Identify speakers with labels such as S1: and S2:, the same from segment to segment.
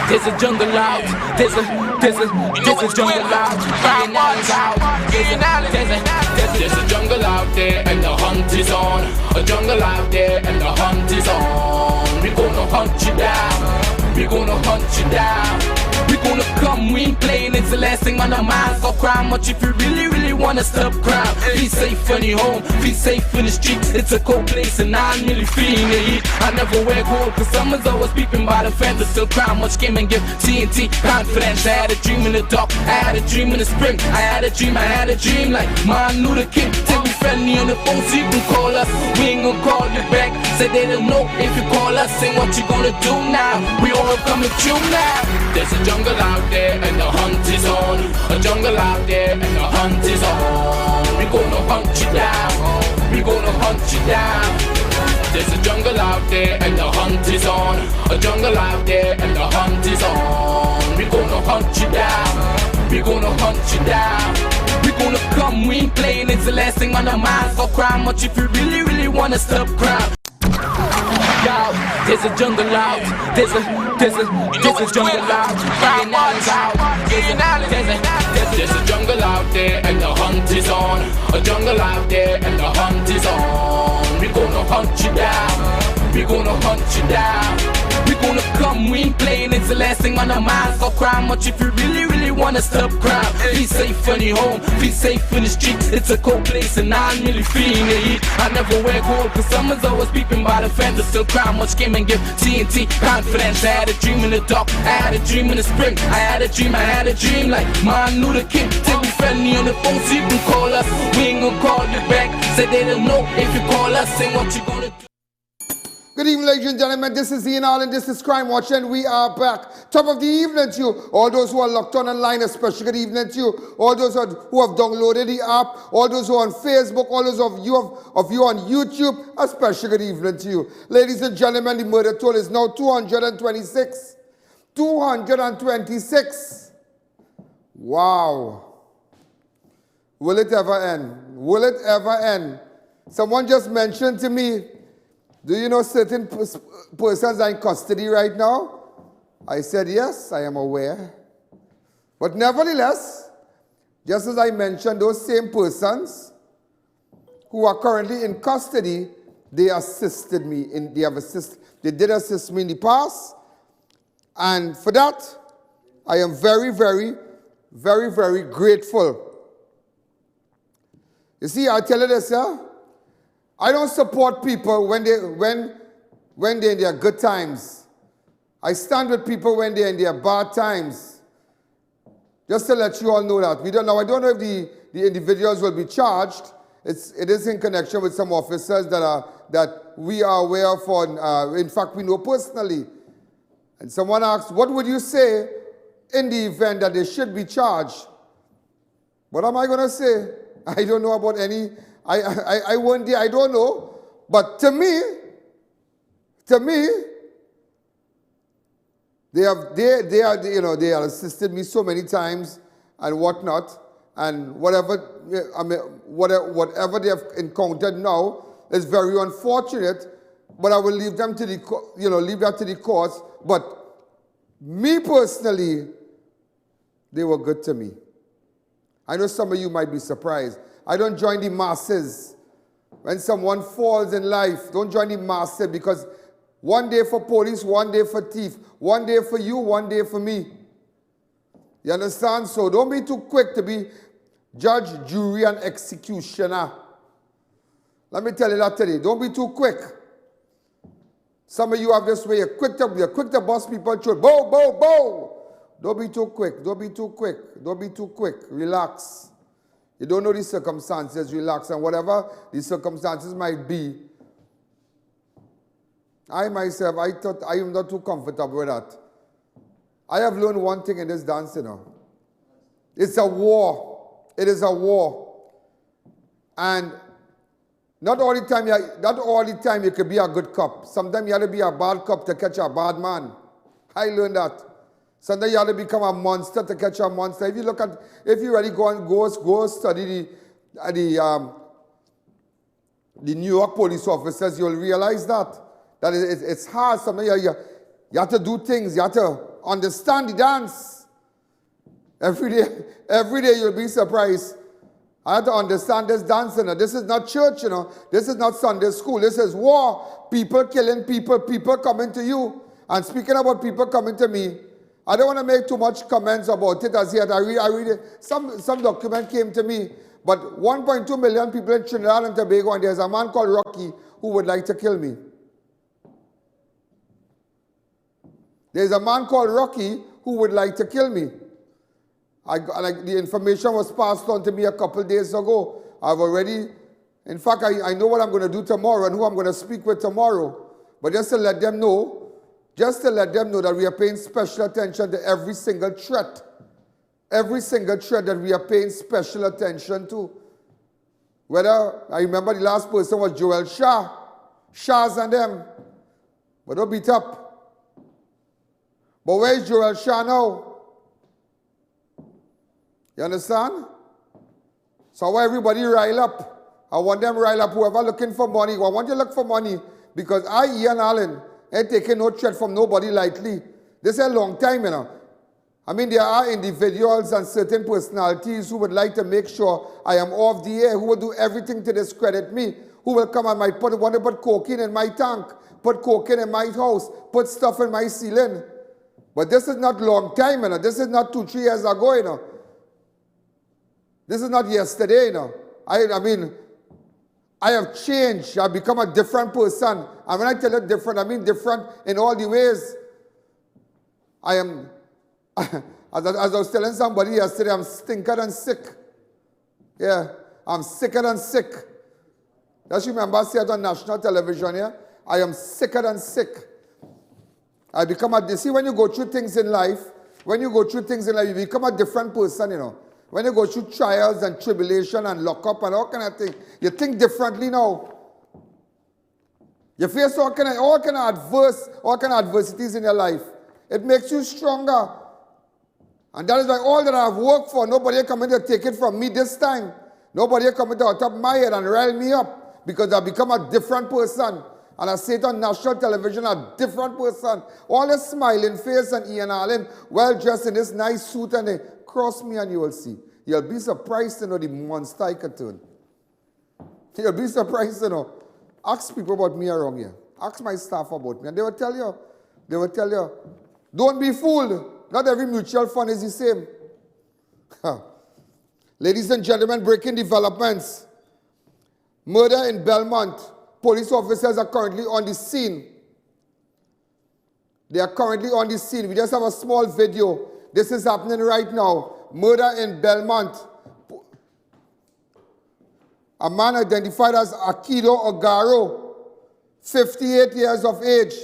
S1: There's a jungle out. There's a jungle out. There's a jungle out there and the hunt is on. A jungle out there and the hunt is on. We gonna hunt you down. We gonna hunt you down. We gonna come, we ain't playing, it's the last thing on our minds. Go crime much if you really wanna stop crime. Be safe in your home, be safe in the streets. It's a cold place and I'm really feeling the heat. I never wear gold cause someone's always peeping by the fence. Still crime much came and give TNT confidence. I had a dream in the dark, I had a dream in the spring. I had a dream like Martin Luther King. Till we friendly on the phone so you can call us. We ain't gonna call you back. Say they don't know if you call us. Say what you gonna do now. We all coming true now. There's a jungle out there and the hunt is on. A jungle out there and the hunt is on. We gonna hunt you down. We gonna hunt you down. There's a jungle out there and the hunt is on. A jungle out there and the hunt is on. We gonna hunt you down. We gonna hunt you down. We gonna come, we ain't playing, it's the last thing on our minds. Go crime much if you really wanna stop crime. Yo, there's a jungle out. There's a jungle out. There's a jungle out there and the hunt is on. A jungle out there and the hunt is on. We gonna hunt you down. We gonna hunt you down. We gonna come, we ain't playing, it's the last thing on our minds. Go crime much if you really wanna stop crime. Be safe in your home, be safe in the streets. It's a cold place and I'm really feeling the heat. I never wear gold cause someone's always peeping by the fence. Still crime much came and give TNT confidence. I had a dream in the dark, I had a dream in the spring. I had a dream like Martin Luther King. Till we friendly on the phone so you can call us. We ain't gonna call you back. Say they don't know if you call us. Say what you gonna do.
S2: Good evening, ladies and gentlemen. This is I.A.N and this is Crime Watch, and we are back. Top of the evening to you. All those who are locked on online, especially good evening to you. All those who have downloaded the app, all those who are on Facebook, all those of you on YouTube, especially good evening to you. Ladies and gentlemen, the murder toll is now 226. 226. Wow. Will it ever end? Will it ever end? Someone just mentioned to me, do you know certain persons are in custody right now? I said, yes, I am aware. But nevertheless, just as I mentioned, those same persons who are currently in custody, they assisted me. They did assist me in the past. And for that, I am very, very, very, very grateful. You see, I tell you this, yeah? I don't support people when they're in their good times. I stand with people when they're in their bad times. Just to let you all know that. I don't know if the individuals will be charged. It is in connection with some officers that we are aware of. In fact, we know personally. And someone asked, what would you say in the event that they should be charged? What am I going to say? I don't know about any. I won't. I don't know. But to me, they have assisted me so many times and whatnot, and whatever they have encountered now is very unfortunate. But I will leave them to leave that to the courts. But me personally, they were good to me. I know some of you might be surprised. I don't join the masses. When someone falls in life, don't join the masses, because one day for police, one day for thief, one day for you, one day for me. You understand? So don't be too quick to be judge, jury, and executioner. Let me tell you that today. Don't be too quick. Some of you have this way. You're quick to bust people through. Bow, bow, bow. Don't be too quick. Don't be too quick. Don't be too quick. Relax. You don't know the circumstances, relax, and whatever the circumstances might be, I myself, I thought I am not too comfortable with that. I have learned one thing in this dance, It's a war. It is a war. And not all the time you can be a good cop. Sometimes you have to be a bad cop to catch a bad man. I learned that. Sometimes you have to become a monster to catch a monster. If you really go study the New York police officers, you'll realize that it's hard. Sometimes you have to do things. You have to understand the dance. Every day you'll be surprised. I have to understand this dance, you know. This is not church, you know. This is not Sunday school. This is war. People killing people, people coming to you. And speaking about people coming to me, I don't want to make too much comments about it as yet. I read it. Some document came to me, but 1.2 million people in Trinidad and Tobago, and there's a man called Rocky who would like to kill me. There's a man called Rocky who would like to kill me. The information was passed on to me a couple days ago. I've already, in fact, I know what I'm going to do tomorrow and who I'm going to speak with tomorrow. But just to let them know that we are paying special attention to every single threat. Every single threat that we are paying special attention to. Whether, I remember the last person was Joel Shah. Shahs and them. But don't beat up. But where is Joel Shah now? You understand? So why everybody rile up? I want them rile up, whoever looking for money. I want you to look for money because I.A.N. ain't taking no threat from nobody lightly. This is a long time, you know. I mean, there are individuals and certain personalities who would like to make sure I am off the air, who will do everything to discredit me, who will come and want to put cocaine in my tank, put cocaine in my house, put stuff in my ceiling. But this is not long time, you know. This is not 2-3 years ago, you know. This is not yesterday, you know. I mean, I have changed. I've become a different person. And when I tell you different, I mean different in all the ways. I am, as I was telling somebody yesterday, I'm stinker than sick. Yeah, I'm sicker than sick. Just remember I said it on national television, yeah? I am sicker than sick. I become a, see, when you go through things in life, you become a different person, you know. When you go through trials and tribulation and lock up and all kind of things, you think differently now. You face all kind of adversities in your life. It makes you stronger. And that is why all that I've worked for, nobody coming to take it from me this time. Nobody coming to out of my head and rile me up because I've become a different person. And I say it on national television, a different person. All this smiling face and I.A.N. well dressed in this nice suit and they cross me and you will see. You'll be surprised to know the monster I can turn. You'll be surprised to know. Ask people about me around here. Ask my staff about me and they will tell you, don't be fooled. Not every mutual fund is the same. Ladies and gentlemen, breaking developments. Murder in Belmont. Police officers are currently on the scene. They are currently on the scene. We just have a small video. This is happening right now. Murder in Belmont. A man identified as AKIDO OGARRO, 58 years of age,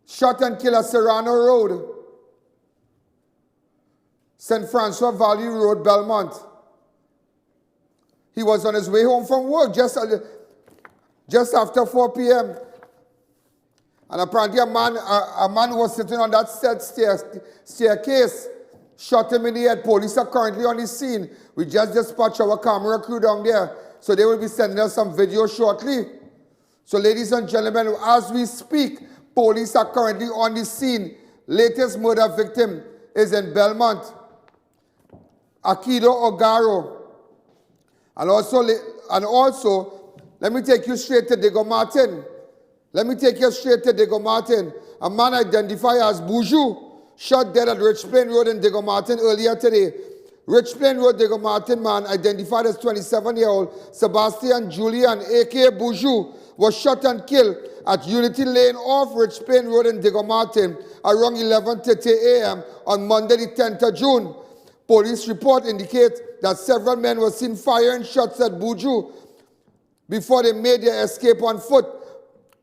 S2: shot and killed at Serrano Road, St. Francois Valley Road, Belmont. He was on his way home from work just after 4 p.m. And apparently a man was sitting on that staircase, shot him in the head. Police are currently on the scene. We just dispatched our camera crew down there. So they will be sending us some video shortly. So ladies and gentlemen, as we speak, police are currently on the scene. Latest murder victim is in Belmont. AKIDO OGARRO. And also, let me take you straight to Diego Martin. A man identified as BUJU, shot dead at Rich Plain Road in Diego Martin earlier today. Rich Plain Road, Diego Martin man identified as 27-year-old Sebastian Julien, a.k.a. BUJU, was shot and killed at Unity Lane off Rich Plain Road in Diego Martin around 11:30 a.m. on Monday the 10th of June. Police report indicates that several men were seen firing shots at BUJU before they made their escape on foot.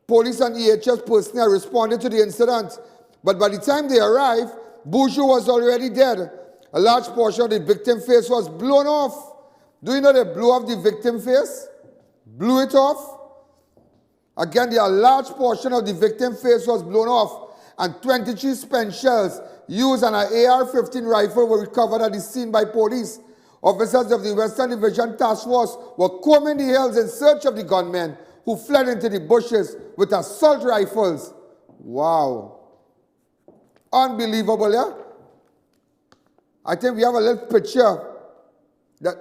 S2: Police and EHS personnel responded to the incident, but by the time they arrived, BUJU was already dead. A large portion of the victim's face was blown off. Do you know they blew off the victim's face? Blew it off? Again, a large portion of the victim's face was blown off, and 23 spent shells used an AR-15 rifle were recovered at the scene by police. Officers of the Western Division Task Force were combing the hills in search of the gunmen who fled into the bushes with assault rifles. Wow. Unbelievable, yeah? I think we have a little picture that,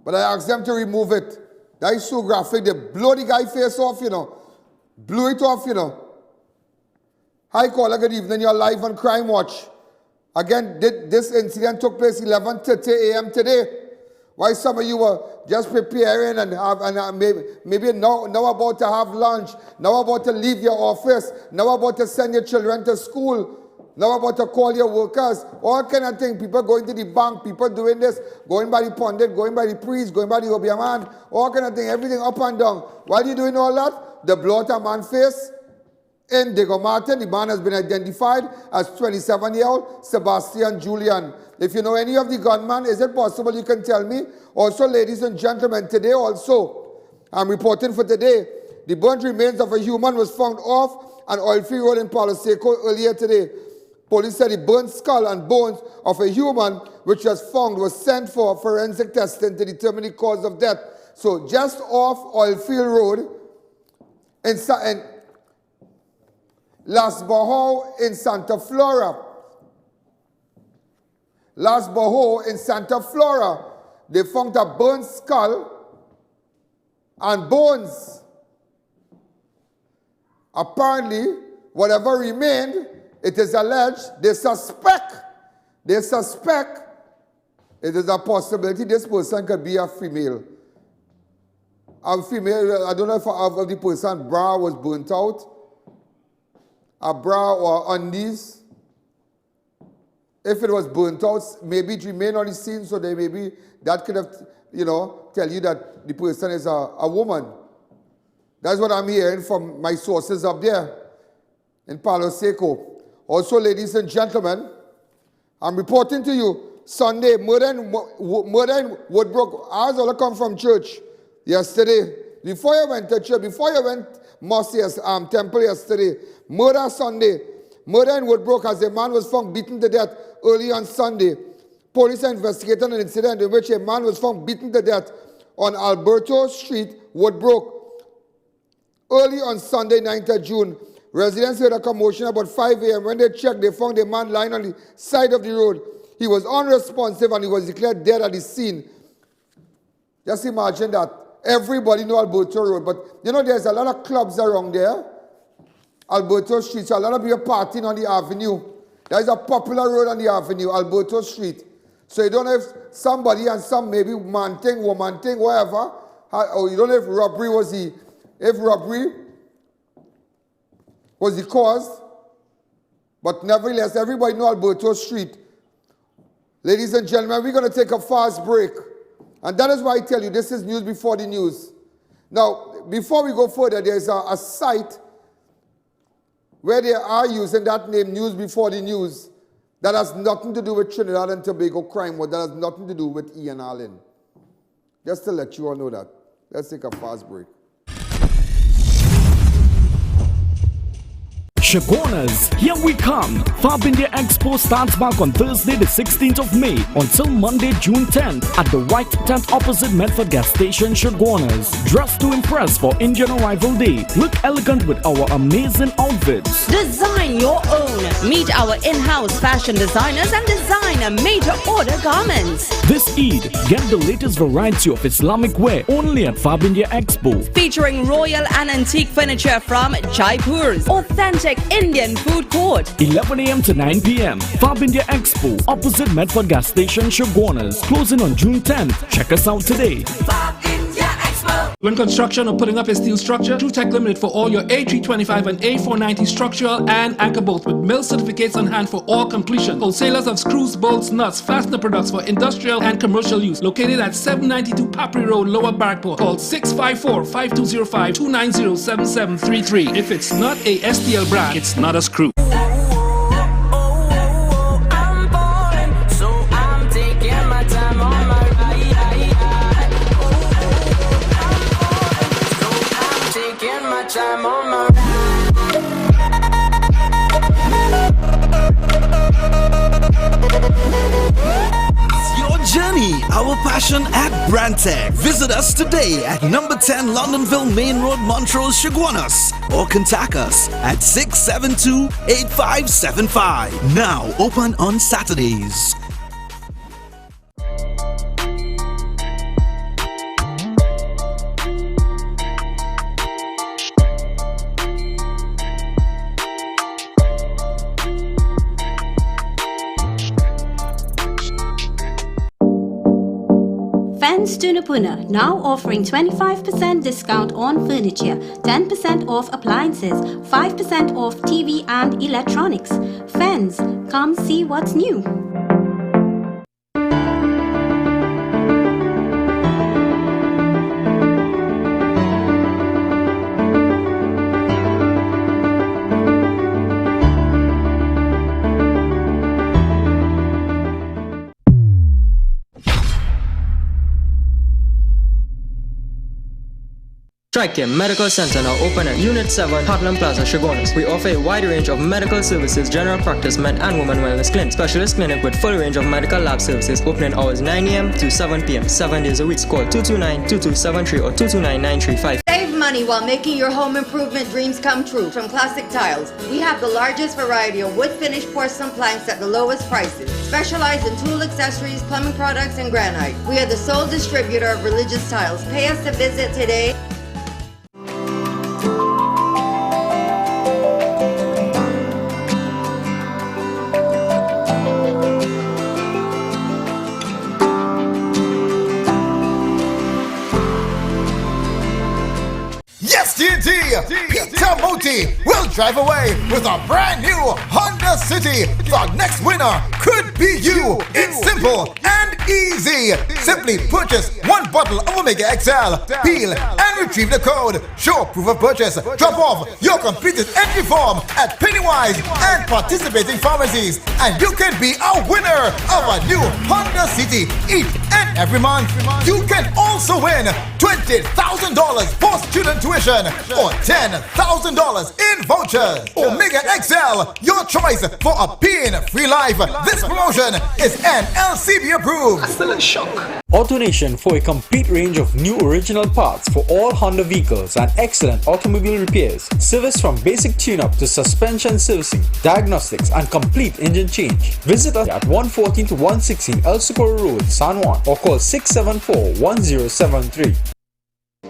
S2: but I asked them to remove it. That is so graphic. They blow the guy face off, you know. Blew it off, you know. Hi, caller, good evening. You're live on Crime Watch. Again, this incident took place 11:30 a.m. today. Why some of you were just preparing and maybe now about to have lunch, now about to leave your office, now about to send your children to school, now about to call your workers, all kind of things. People going to the bank, people doing this, going by the pundit, going by the priest, going by the Obiaman, all kind of things, everything up and down. Why are you doing all that? The blow out a man's face. In Diego Martin, the man has been identified as 27-year-old Sebastian Julien. If you know any of the gunmen, is it possible you can tell me? Also, ladies and gentlemen, today also, I'm reporting for today, the burnt remains of a human was found off an oil-free road in Palo Seco earlier today. Police said the burnt skull and bones of a human, which was found, was sent for forensic testing to determine the cause of death. So just off Oilfield Road in Las Bajo in Santa Flora. Las Bajo in Santa Flora, they found a burnt skull and bones. Apparently, whatever remained, it is alleged, they suspect it is a possibility this person could be a female. A female, I don't know if the person's bra was burnt out, a bra or undies. If it was burnt out, maybe it remained on the scene, so they maybe that could have, you know, tell you that the person is a woman. That's what I'm hearing from my sources up there in Palo Seco. Also, ladies and gentlemen, I'm reporting to you Sunday, murder in Woodbrook. Ours all come from church yesterday. Before you went to church, before you went mosque, temple yesterday, murder Sunday. Murder in Woodbrook as a man was found beaten to death early on Sunday. Police are investigating an incident in which a man was found beaten to death on Alberto Street, Woodbrook. Early on Sunday, 9th of June, residents heard a commotion about 5 a.m. When they checked, they found a man lying on the side of the road. He was unresponsive and he was declared dead at the scene. Just imagine that. Everybody know Alberto Road, but you know there's a lot of clubs around there. Alberto Street, so a lot of people partying on the avenue. There's a popular road on the avenue, Alberto Street. So you don't know if somebody and some maybe man thing, woman thing, whatever, or you don't know if robbery was the cause. But nevertheless, everybody know Alberto Street. Ladies and gentlemen, we're going to take a fast break. And that is why I tell you, this is news before the news. Now, before we go further, there's a site where they are using that name, News Before the News, that has nothing to do with Trinidad and Tobago crime, or that has nothing to do with I.A.N. Just to let you all know that. Let's take a fast break.
S3: Shagonas, here we come. Fab India Expo starts back on Thursday the 16th of May until Monday June 10th at the White Tent opposite Medford Gas Station, Shagonas. Dress to impress for Indian Arrival Day. Look elegant with our amazing outfits.
S4: Design your own. Meet our in-house fashion designers and design a major order garments.
S3: This Eid, get the latest variety of Islamic wear only at Fab India Expo.
S4: Featuring royal and antique furniture from Jaipur's authentic Indian food court.
S3: 11 a.m. to 9 p.m. Fab India Expo, opposite Medford Gas Station, Shagonas. Closing on June 10th. Check us out today.
S4: Fab India Expo.
S5: When construction or putting up a steel structure, True Tech Limited for all your A325 and A490 structural and anchor bolts with mill certificates on hand for all completion. Wholesalers of screws, bolts, nuts, fastener products for industrial and commercial use. Located at 792 Papri Road, Lower Barkport. Call 654-5205-290-7733. If it's not a STL brand, it's not a screw.
S6: Journey, our passion. fashion at Brandtech. Visit us today at number 10 Londonville Main Road, Montrose, Chaguanas, or contact us at 672-8575. Now open on Saturdays.
S7: Fans Tunapuna now offering 25% discount on furniture, 10% off appliances, 5% off TV and electronics. Fans, come see what's new.
S8: TriCare Medical Center now open at Unit 7, Heartland Plaza, Chaguanas. We offer a wide range of medical services, general practice, men and women wellness clinic, specialist clinic with full range of medical lab services, opening hours 9 a.m. to 7 p.m. 7 days a week. Call 229-2273 or 229-935.
S9: Save money while making your home improvement dreams come true. From Classic Tiles, we have the largest variety of wood finish porcelain planks at the lowest prices. Specialized in tool accessories, plumbing products, and granite. We are the sole distributor of religious tiles. Pay us to visit today.
S10: Peter Moti will drive away with a brand new Honda City. The next winner could be you. It's simple and easy. Simply purchase one bottle of Omega XL, peel and retrieve the code. Show proof of purchase. Drop off your completed entry form at Pennywise and participating pharmacies, and you can be a winner of a new Honda City each and every month. You can also win $20,000 for student tuition or $10,000 in vouchers. Omega XL, your choice for a pain-free life. This promotion is NLCB approved.
S3: I'm still in shock. AutoNation for a complete range of new original parts for all Honda vehicles and excellent automobile repairs. Service from basic tune-up to suspension servicing, diagnostics and complete engine change. Visit us at 114 to 116 El Socorro Road, San Juan, or call 674-1073.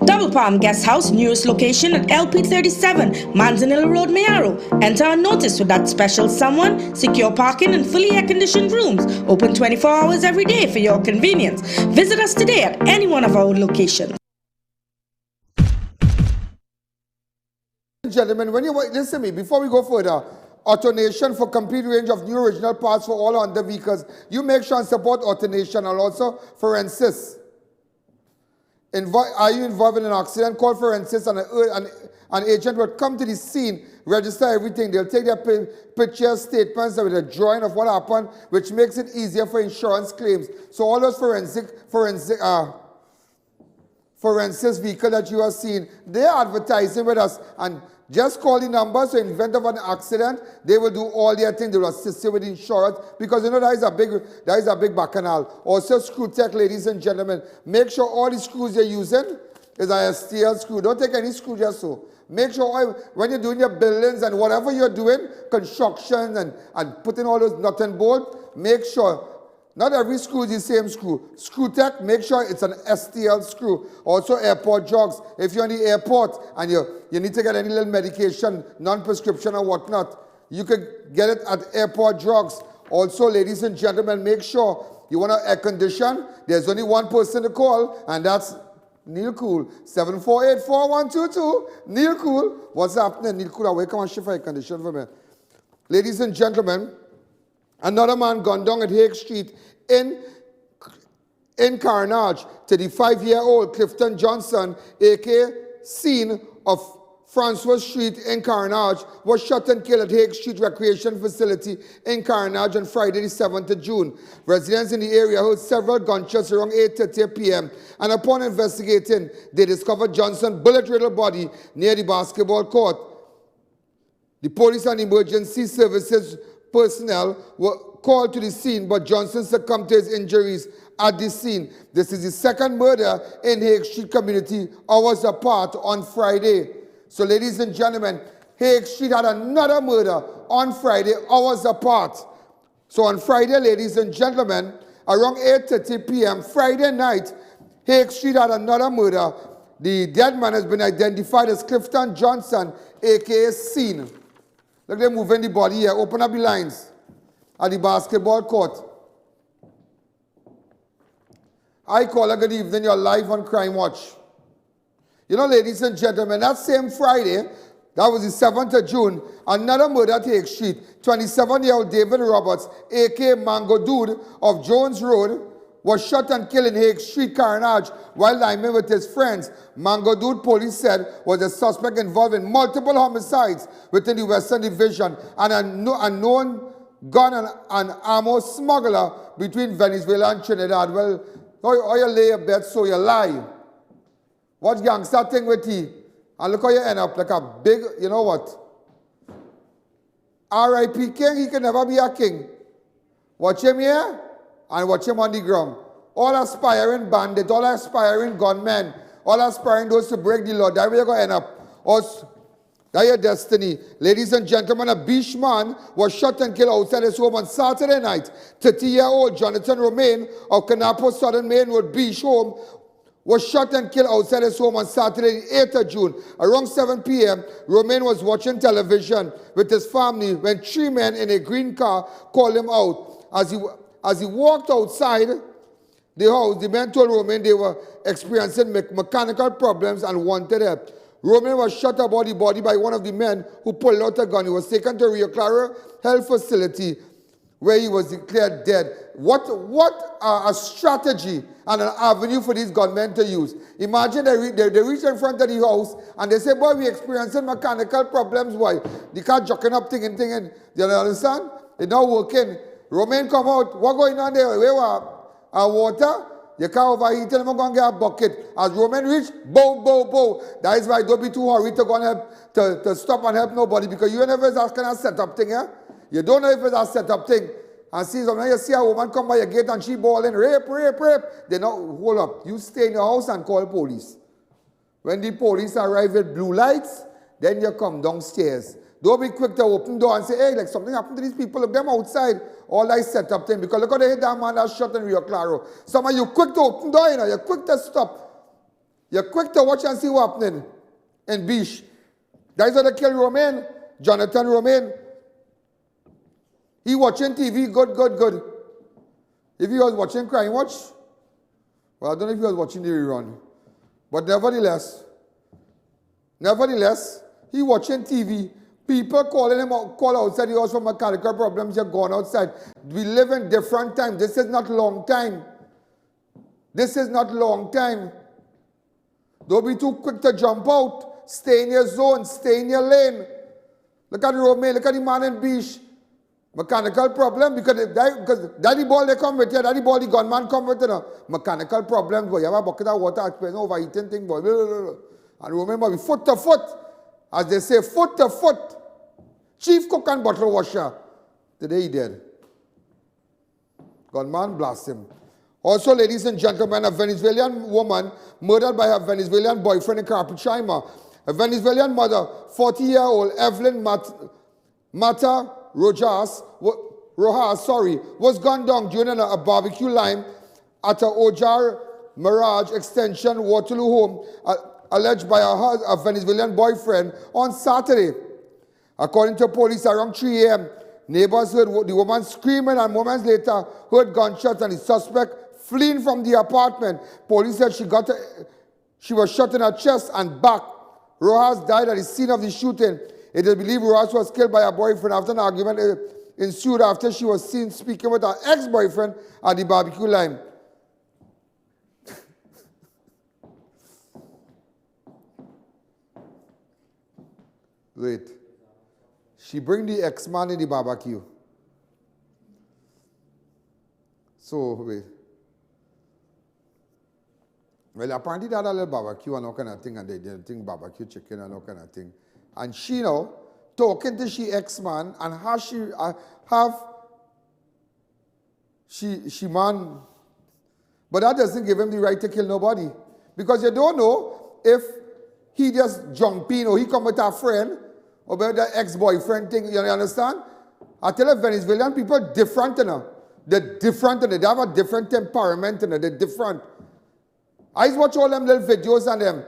S11: Double Palm Guest House, newest location at LP37, Manzanilla Road, Mayaro. Enter a notice with that special someone, secure parking and fully air-conditioned rooms. Open 24 hours every day for your convenience. Visit us today at any one of our locations.
S2: Gentlemen, when you listen to me, before we go further, AutoNation for complete range of new original parts for all Honda vehicles. You make sure and support AutoNation and also Forensis. Are you involved in an accident? Call Forensis and an agent will come to the scene, register everything. They'll take their pictures, statements with a drawing of what happened, which makes it easier for insurance claims. So all those Forensis vehicle that you are seeing, they're advertising with us, and just call the number. So in the event of an accident, they will do all their things. They will assist you with insurance, because you know that is a big bacchanal. Also, Screw Tech, ladies and gentlemen, make sure all the screws you're using is a steel screw. Don't take any screw just so. Make sure when you're doing your buildings and whatever you're doing, construction and putting all those nut and bolt, make sure. Not every screw is the same screw. Screw Tech, make sure it's an STL screw. Also airport drugs. If you're in the airport and you need to get any little medication, non-prescription or whatnot, you could get it at airport drugs. Also, ladies and gentlemen, make sure you want to air condition. There's only one person to call, and that's Neil Cool. 7484122. Neil Cool. What's happening? Neil Cool, away come and shift air condition for me. Ladies and gentlemen, another man gunned down at Hague Street in Carnage. 35-year-old Clifton Johnson, a.k.a. scene of Francois Street in Carnage, was shot and killed at Hague Street Recreation Facility in Carnage on Friday the 7th of June. Residents in the area heard several gunshots around 8:30 p.m. and upon investigating, they discovered Johnson's bullet-riddled body near the basketball court. The police and emergency services personnel were called to the scene, but Johnson succumbed to his injuries at the scene. This is the second murder in Hague Street community, hours apart on Friday. So ladies and gentlemen, Hague Street had another murder on Friday, hours apart. So on Friday, ladies and gentlemen, around 8:30 p.m. Friday night, Hague Street had another murder. The dead man has been identified as Clifton Johnson, a.k.a. Scene. Look, they're moving the body here. Open up the lines at the basketball court. I call her good evening. You're live on Crime Watch. You know, ladies and gentlemen, that same Friday, that was the 7th of June, another murder at Hague Street. 27-year-old David Roberts, a.k.a. Mango Dude of Jones Road, was shot and killed in Hague Street carnage while liming with his friends. Mango Dude, police said, was a suspect involved in multiple homicides within the Western Division and a known gun and ammo smuggler between Venezuela and Trinidad. Well, how you lay a bet so you lie. What gangster thing with you? And look how you end up like a big, you know what? R.I.P. King, he can never be a king. Watch him here and watch him on the ground. All aspiring bandits, all aspiring gunmen, all aspiring those to break the law, that's where you're going to end up. That's your destiny. Ladies and gentlemen, a Beach man was shot and killed outside his home on Saturday night. 30-year-old Jonathan Romain of Canapo Southern Main Road Beach home was shot and killed outside his home on Saturday, the 8th of June. Around 7 p.m., Romain was watching television with his family when 3 men in a green car called him out. As he walked outside the house, the men told Romain they were experiencing mechanical problems and wanted help. Romain was shot about the body by one of the men who pulled out a gun. He was taken to Rio Claro Health Facility where he was declared dead. What a strategy and an avenue for these gunmen to use. Imagine they reach in front of the house and they say, boy, we're experiencing mechanical problems. Why? The car jocking up, thing. Do you understand? It's not working. Romain come out. What going on there? Where water? You can't overheat. Tell them go and get a bucket. As Romain reach, bow, bow, bow. That is why don't be too hurried to go and help, to stop and help nobody, because you never is that kind of setup thing, yeah? You don't know if it's a setup thing. And see, sometimes you see a woman come by your gate and she bawling, rape, rape, rape. They know, hold up. You stay in your house and call police. When the police arrive with blue lights, then you come downstairs. Don't be quick to open the door and say, hey, like something happened to these people. Look them outside. All that setup thing. Because look how they hit that man that shot in Rio Claro. Some of you quick to open the door, you know. You're quick to stop. You're quick to watch and see what's happening in Beach. That is how they kill Romain. Jonathan Romain. He watching TV, good. If he was watching Crime Watch, well, I don't know if he was watching the rerun. But nevertheless, he watching TV. People calling him call outside the house for mechanical problems. You're gone outside. We live in different time. This is not long time. This is not long time. Don't be too quick to jump out. Stay in your zone. Stay in your lane. Look at Romain. Look at the man in Beach. Mechanical problem because daddy ball they come with you, daddy ball the gunman come with you. Mechanical problems, boy. You have a bucket of water, explain overheating thing, boy. And remember, foot to foot, as they say, foot to foot. Chief cook and bottle washer. Today he dead. Gunman blast him. Also, ladies and gentlemen, a Venezuelan woman murdered by her Venezuelan boyfriend in Carapachima. A Venezuelan mother, 40-year-old Evelyn Mata Rojas, was gunned down during a barbecue line at a Ojar Mirage Extension Waterloo home, alleged by a Venezuelan boyfriend on Saturday. According to police, around 3 a.m., neighbors heard the woman screaming and moments later heard gunshots and the suspect fleeing from the apartment. Police said she was shot in her chest and back. Rojas died at the scene of the shooting. It is believed Rojas was killed by her boyfriend after an argument ensued after she was seen speaking with her ex-boyfriend at the barbecue line. Wait. She bring the ex-man in the barbecue. So, wait. Well, apparently they had a little barbecue and all kind of thing, and they didn't think barbecue chicken and all kind of thing. And she now talking to she ex-man and how she man But that doesn't give him the right to kill nobody. Because you don't know if he just jump in or he come with a friend or with the ex-boyfriend thing, you understand? I tell you, Venezuelan people are different, you know. They're different, you know. They have a different temperament, you know. They're different. I just watch all them little videos on them.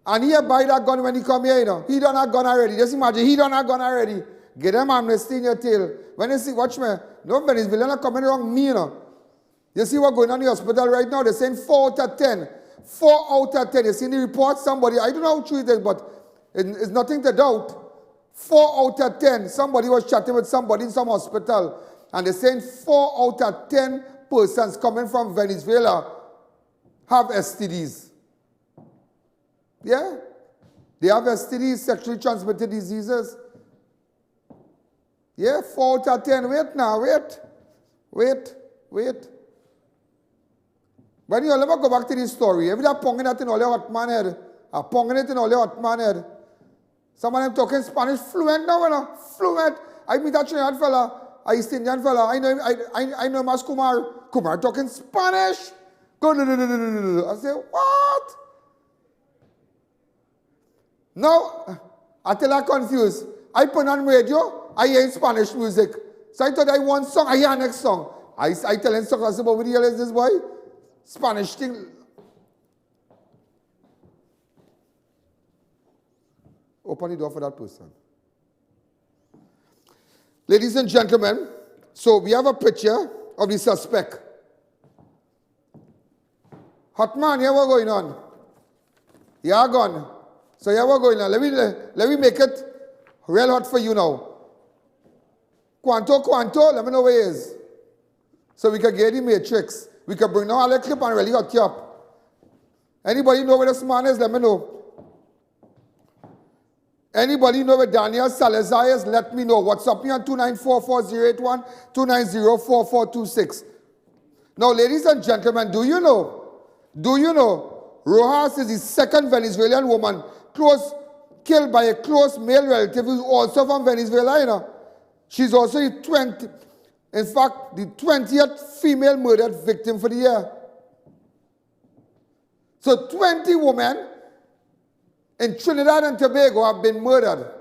S2: And he buy that gun when he come here, you know. He done a gun already. Just imagine, he done a gun already. Get them amnesty in your tail. When you see, watch me, no Venezuelan are coming around me, you know. You see what's going on in the hospital right now? They're saying 4 out of 10. 4 out of 10. You see the report, somebody, I don't know how true it is, but it's nothing to doubt. 4 out of 10. Somebody was chatting with somebody in some hospital, and they're saying 4 out of 10 persons coming from Venezuela have STDs. Yeah? They have STDs, sexually transmitted diseases. Yeah, 4 out of 10. Wait now, wait. When you never go back to this story, every day ponging it in all your hot man head. Ponging it in all your hot man head. Some of them talking Spanish fluent now, you know? Fluent. I meet a Trinidad fella, a East Indian fella. I know Mas Kumar. Kumar talking Spanish. I say, what? Now, I tell her confused. I put on radio, I hear Spanish music. So I thought I want song, I hear next song. I tell him, I said, but what the hell is this boy? Spanish thing. Open the door for that person. Ladies and gentlemen, so we have a picture of the suspect. Hot man, here what going on? You are gone. So here what going on? Let me make it real hot for you now. Quanto, let me know where he is. So we can get the matrix. We can bring down all the clip and really hot you up. Anybody know where this man is? Let me know. Anybody know where Daniel Salazar is? Let me know. WhatsApp me on 2944081, 2904426. Now, ladies and gentlemen, do you know Rojas is the second Venezuelan woman killed by a close male relative who's also from Venezuela, you know? She's also the 20th female murdered victim for the year. So 20 women in Trinidad and Tobago have been murdered.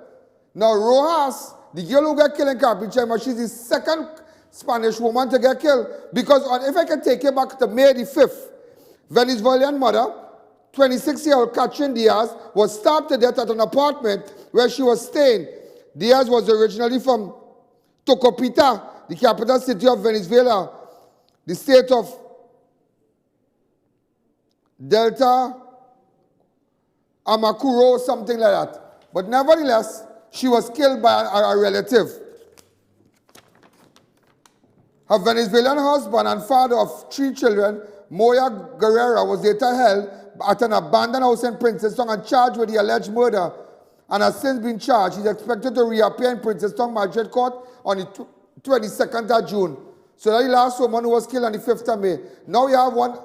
S2: Now Rojas, the girl who got killed in Carpinchema, she's the second Spanish woman to get killed. Because if I can take you back to May the 5th, Venezuelan mother, 26-year-old Catherine Diaz, was stabbed to death at an apartment where she was staying. Diaz was originally from Tocopita, the capital city of Venezuela, the state of Delta Amacuro, something like that. But nevertheless, she was killed by a relative. Her Venezuelan husband and father of 3 children, Moya Guerrera, was later held at an abandoned house in Princeton and charged with the alleged murder, and has since been charged. He's expected to reappear in Princeton Magistrate Court on the 22nd of June. So that's the last woman who was killed on the 5th of May. Now we have one,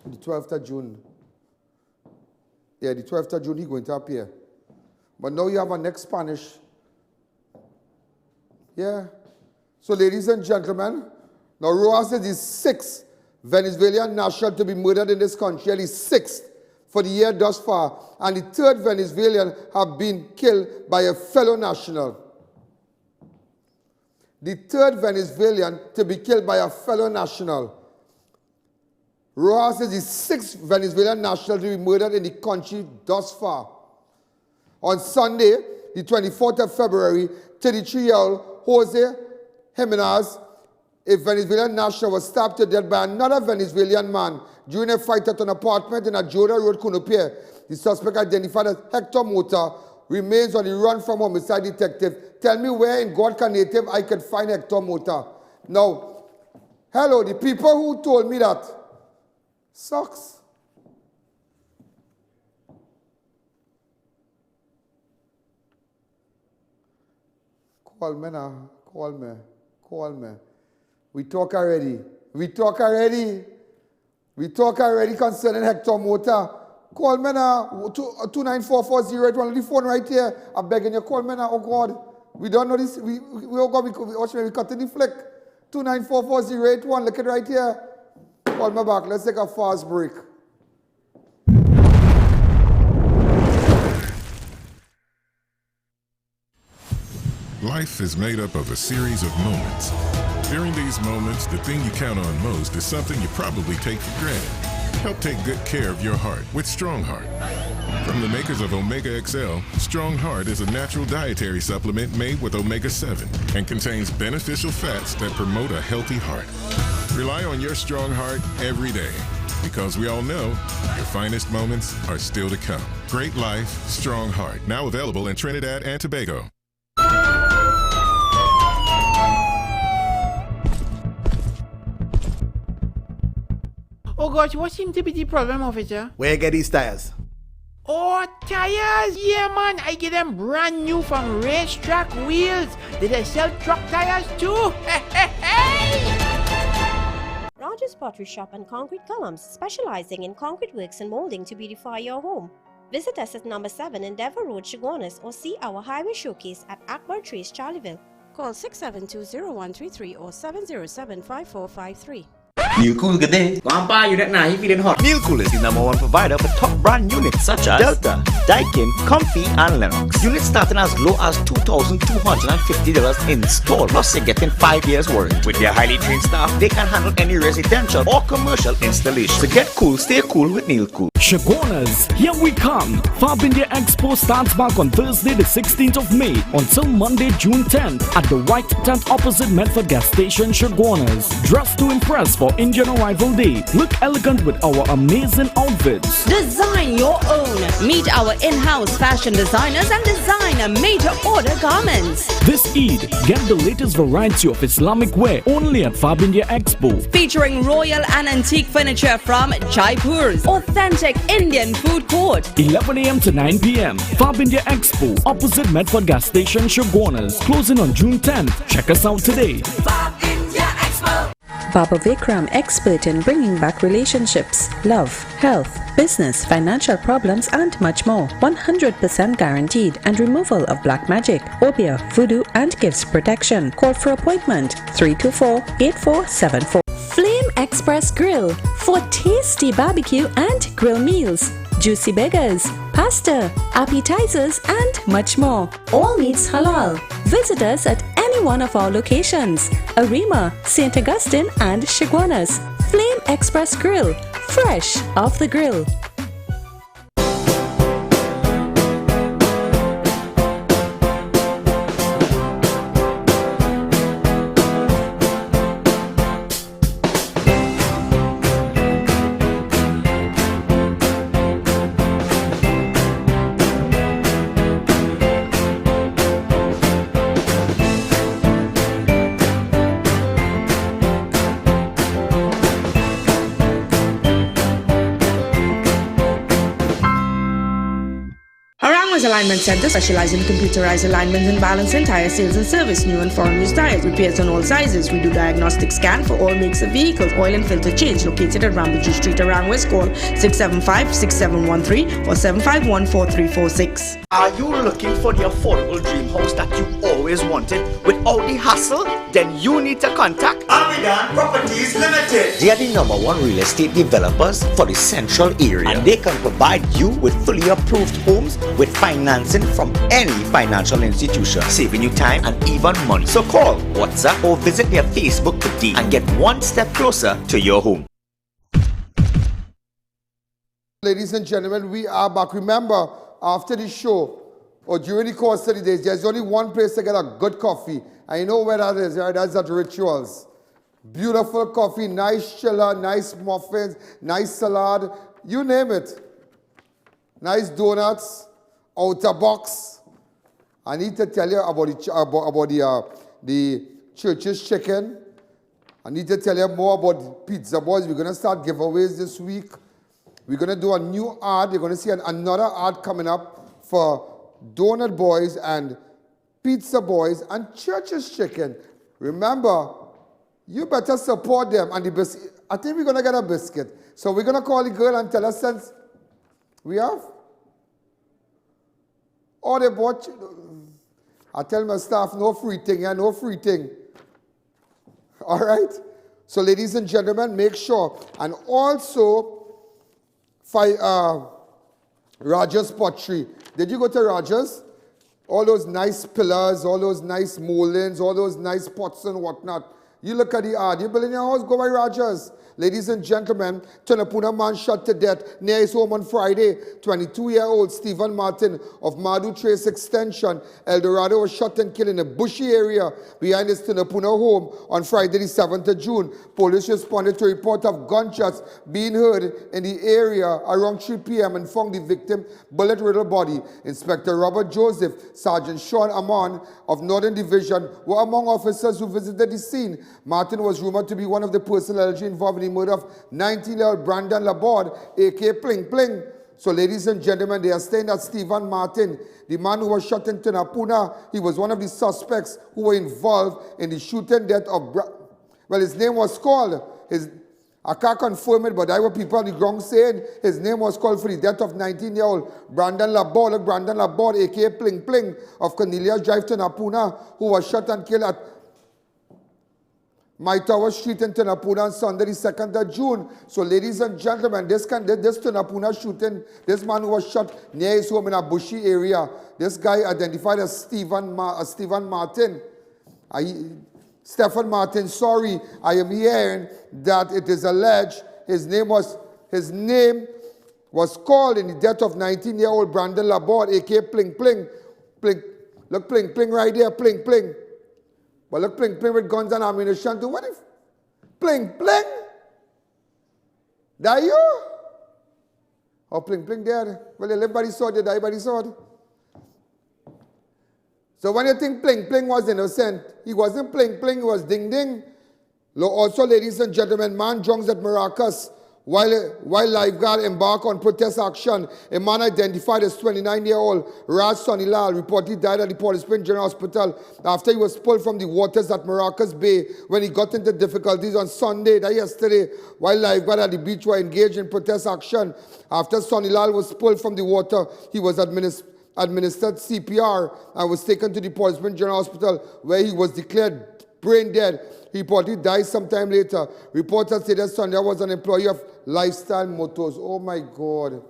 S2: the 12th of June. Yeah, the 12th of June he's going to appear. But now you have a next Spanish. Yeah. So ladies and gentlemen, now Rojas is the 6th Venezuelan national to be murdered in this country, and the 6th for the year thus far, and the 3rd Venezuelan have been killed by a fellow national. The 3rd Venezuelan to be killed by a fellow national. Rojas is the 6th Venezuelan national to be murdered in the country thus far. On Sunday, the 24th of February, 33-year-old Jose Jimenez, a Venezuelan national, was stabbed to death by another Venezuelan man during a fight at an apartment in Ajoda Road, Cunupia. The suspect, identified as Hector Mota, remains on the run from homicide detective. Tell me where in Godka native I could find Hector Mota. Now, hello, the people who told me that sucks. Call me now, call me. We talk already concerning Hector Mota. Call me now, 2944081, the phone right here. I'm begging you, call me now, oh God. We don't know this, we cut in the flick. 2944081. Look it right here. Call me back. Let's take a fast break.
S12: Life is made up of a series of moments. During these moments, the thing you count on most is something you probably take for granted. Help take good care of your heart with Strong Heart. From the makers of Omega XL, Strong Heart is a natural dietary supplement made with omega-7 and contains beneficial fats that promote a healthy heart. Rely on your Strong Heart every day, because we all know your finest moments are still to come. Great life, Strong Heart. Now available in Trinidad and Tobago.
S13: Oh gosh, what seems to be the problem, officer?
S10: Where you get these tires?
S13: Oh, tires! Yeah, man, I get them brand new from Racetrack Wheels. Did they sell truck tires too?
S14: Rogers Pottery Shop and Concrete Columns, specializing in concrete works and molding to beautify your home. Visit us at number 7 Endeavour Road, Chaguanas, or see our highway showcase at Akbar Trace, Charleville. Call 672-0133 or 707-5453.
S15: Neil Cool, good day. Grandpa, you that now, he feeling hot. Neil Cool is the #1 provider for top brand units such as Delta, Daikin, Comfy, and Lennox. Units starting as low as $2,250 installed, plus you're getting 5 years warranty. With their highly trained staff, they can handle any residential or commercial installation. So get cool, stay cool with Neil Cool.
S3: Chaguanas, here we come. Fab India Expo starts back on Thursday the 16th of May until Monday June 10th at the White Tent opposite Medford Gas Station, Chaguanas. Dress to impress for Indian Arrival Day. Look elegant with our amazing outfits.
S4: Design your own. Meet our in-house fashion designers and design a major order garments.
S3: This Eid, get the latest variety of Islamic wear only at Fab India Expo.
S4: Featuring royal and antique furniture from Jaipur's authentic Indian food court.
S3: 11 a.m. to 9 p.m. Fab India Expo, opposite Medford Gas Station, Chaguanas. Closing on June 10th. Check us out today.
S4: Fab India Expo.
S16: Baba Vikram, expert in bringing back relationships, love, health, business, financial problems, and much more. 100% guaranteed, and removal of black magic, obia, voodoo, and gifts protection. Call for appointment 324-8474. Flame Express Grill for tasty barbecue and grill meals, juicy burgers, pasta, appetizers, and much more. All meats halal. Visit us at any one of our locations: Arima, St. Augustine, and Chaguanas. Flame Express Grill, fresh off the grill.
S11: Alignment Center specializing in computerized alignments and balancing tire sales and service, new and foreign used tires, repairs on all sizes. We do diagnostic scan for all makes of vehicles, oil and filter change. Located at BUJU Street, Arang West. Call 675-6713 or 751-4346.
S15: Are you looking for the affordable dream house that you always wanted without the hassle? Then you need to contact I.A.N Properties Limited. They are the #1 real estate developers for the central area, and they can provide you with fully approved homes with financing from any financial institution, saving you time and even money. So call, WhatsApp, or visit their Facebook today and get one step closer to your home.
S2: Ladies and gentlemen, we are back. Remember, after the show or during the course of the days, there's only one place to get a good coffee. And you know where that is, right? That's at Rituals. Beautiful coffee, nice chiller, nice muffins, nice salad, you name it. Nice donuts, outer box. I need to tell you about the Church's chicken. I need to tell you more about Pizza Boys. We're going to start giveaways this week. We're going to do a new ad. You're going to see another ad coming up for Donut Boys and Pizza Boys and Church's Chicken. Remember, you better support them. And the biscuit, I think we're going to get a biscuit. So we're going to call the girl and tell her since we have. Or they bought, I tell my staff, no free thing, yeah, no free thing. All right? So, ladies and gentlemen, make sure. And also, Rogers Pottery. Did you go to Rogers? All those nice pillars, all those nice moldings, all those nice pots and whatnot. You look at the art. You build in your house, go by Rogers. Ladies and gentlemen, Tunapuna man shot to death near his home on Friday. 22-year-old Stephen Martin of Madu Trace Extension, El Dorado, was shot and killed in a bushy area behind his Tunapuna home on Friday, the 7th of June. Police responded to a report of gunshots being heard in the area around 3 p.m. and found the victim bullet-riddled body. Inspector Robert Joseph, Sergeant Sean Amon of Northern Division were among officers who visited the scene. Martin was rumored to be one of the persons involved in the murder of 19-year-old Brandon Laborde, a.k.a. Pling Pling. So, ladies and gentlemen, they are saying that Stephen Martin, the man who was shot in Tunapuna, he was one of the suspects who were involved in the shooting death of... Well, his name was called... I can't confirm it, but I were people on the ground saying his name was called for the death of 19-year-old Brandon Laborde. Brandon Laborde, a.k.a. Pling Pling, of Cornelia Drive, Tunapuna, who was shot and killed at My Tower Street in Tunapuna on Sunday, the 2nd of June. So, ladies and gentlemen, this Tunapuna shooting, this man who was shot near his home in a bushy area, this guy identified as Stephen Martin. Stephen Martin, sorry, I am hearing that it is alleged his name was called in the death of 19-year-old Brandon Laborde, a.k.a. Pling Pling. Look, Pling Pling right there, Pling Pling. But look, Pling Pling with guns and ammunition too. What if? Pling Pling? That you? Oh, Pling Pling there. Well, they live by the sword, they die by the sword. So when you think Pling Pling was innocent, he wasn't Pling Pling, he was Ding Ding. Also, ladies and gentlemen, man drunk at Maracas while lifeguard embarked on protest action. A man identified as 29-year-old Raj Sonilal reportedly died at the Port of Spring General Hospital after he was pulled from the waters at Maracas Bay when he got into difficulties on Sunday, yesterday, while lifeguard at the beach were engaged in protest action. After Sonilal was pulled from the water, he was administered CPR and was taken to the Port of Spring General Hospital where he was declared brain dead. He reportedly died sometime later. Reporters say that Sunday was an employee of Lifestyle Motors. Oh my God.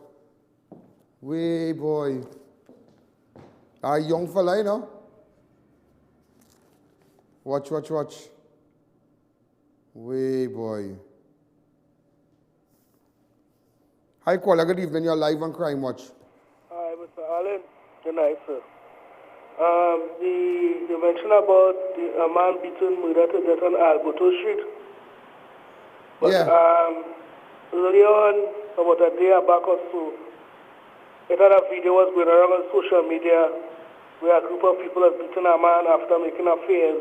S2: Way boy. A young fella, you know. Watch. Way boy. Hi, Kuala. Good evening. You're live on Crime Watch.
S17: Hi, Mr. Allen. Good night, sir. You mentioned about a man beaten murder to death on Alberto Street. But, early on, about a day back or so, a video was going around on social media where a group of people have beaten a man after making affairs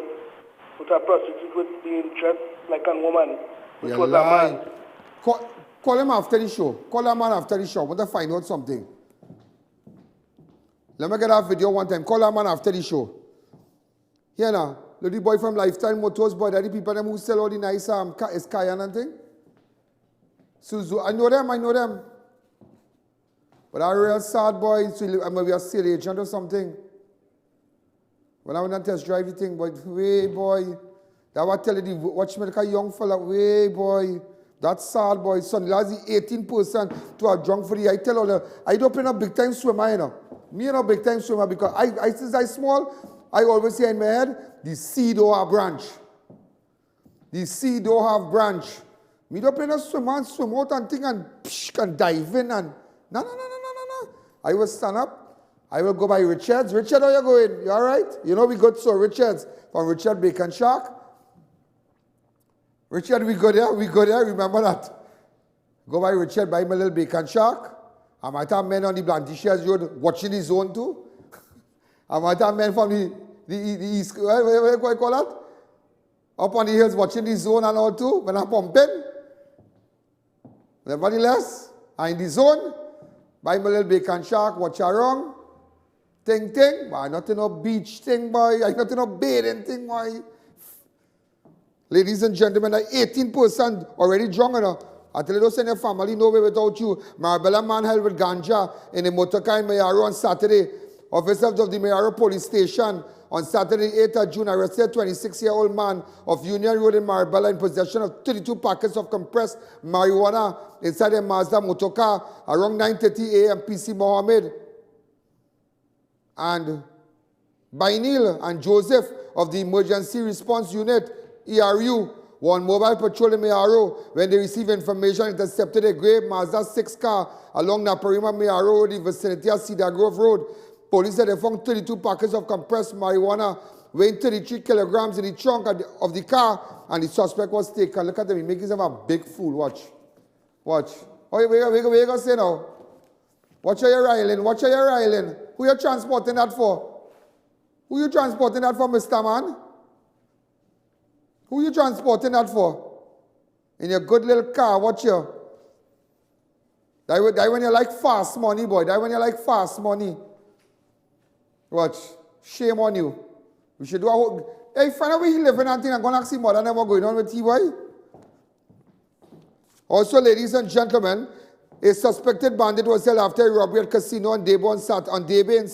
S17: with a prostitute with being dressed like a woman, which was a man.
S2: Call him after the show. Call a man after the show. I want to find out something. Let me get that video one time. Call a man after the show. Here now. Little boy from Lifestyle Motors, boy. That the people them who sell all the nice Cayenne and thing. Suzu. I know them. But I'm a real sad boy. So I'm a sale agent or something. When I went and test drive the thing, but way boy. That what tell you the watchman like a young fella. Way boy. That's sad boy. Son, last 18% to have drunk for the. I tell all the I don't play a big time swimmer, you know. Me a big time swimmer because I since I small, I always say in my head, the sea don't have branch. The sea don't have branch. Me don't play no swimmer and swim out and thing and can dive in and no. I will stand up. I will go by Richards. Richard, how you going? You all right? You know we good, so Richards from Richard Bacon Shark. Richard, we go there. Remember that. Go by Richard, buy my little bacon shark. I might have men on the Blantyshires Road watching the zone too. I might have men from the east, what do you call that? Up on the hills watching the zone and all too, when I'm pumping. Nevertheless, I'm in the zone, buy my little bacon shark, watch around, ting, but I'm not in a beach thing, boy. I'm not in a bathing thing, boy. Ladies and gentlemen, 18% already drunk enough. I tell you, don't send your family nowhere without you. Marbella man held with ganja in a motor car in Mayaro on Saturday. Officers of the Mayaro police station On Saturday, 8th of June, arrested a 26-year-old man of Union Road in Marabella in possession of 32 packets of compressed marijuana inside a Mazda motor car around 9:30 a.m. PC Mohammed and Bainil and Joseph of the Emergency Response Unit, ERU, were on mobile patrol in Mayaro when they received information intercepted a grey Mazda 6 car along Naparima Mayaro Road in the vicinity of Cedar Grove Road. Police said they found 32 packets of compressed marijuana weighing 33 kilograms in the trunk of the car, and the suspect was taken. Look at him, he's making himself a big fool. Watch. Watch. Oh, where you going to say now? Watch how you're riling. Watch how you're riling. Who you transporting that for? Who you transporting that for, Mr. Man? Who you transporting that for? In your good little car, watch you. That when you like fast money, boy. That when you like fast money. Watch. Shame on you. We should do a whole... Hey, find out where you live in and thing. I'm going to ask you more than ever going on with you, boy. Also, ladies and gentlemen, a suspected bandit was held after a robbery at casino on Debe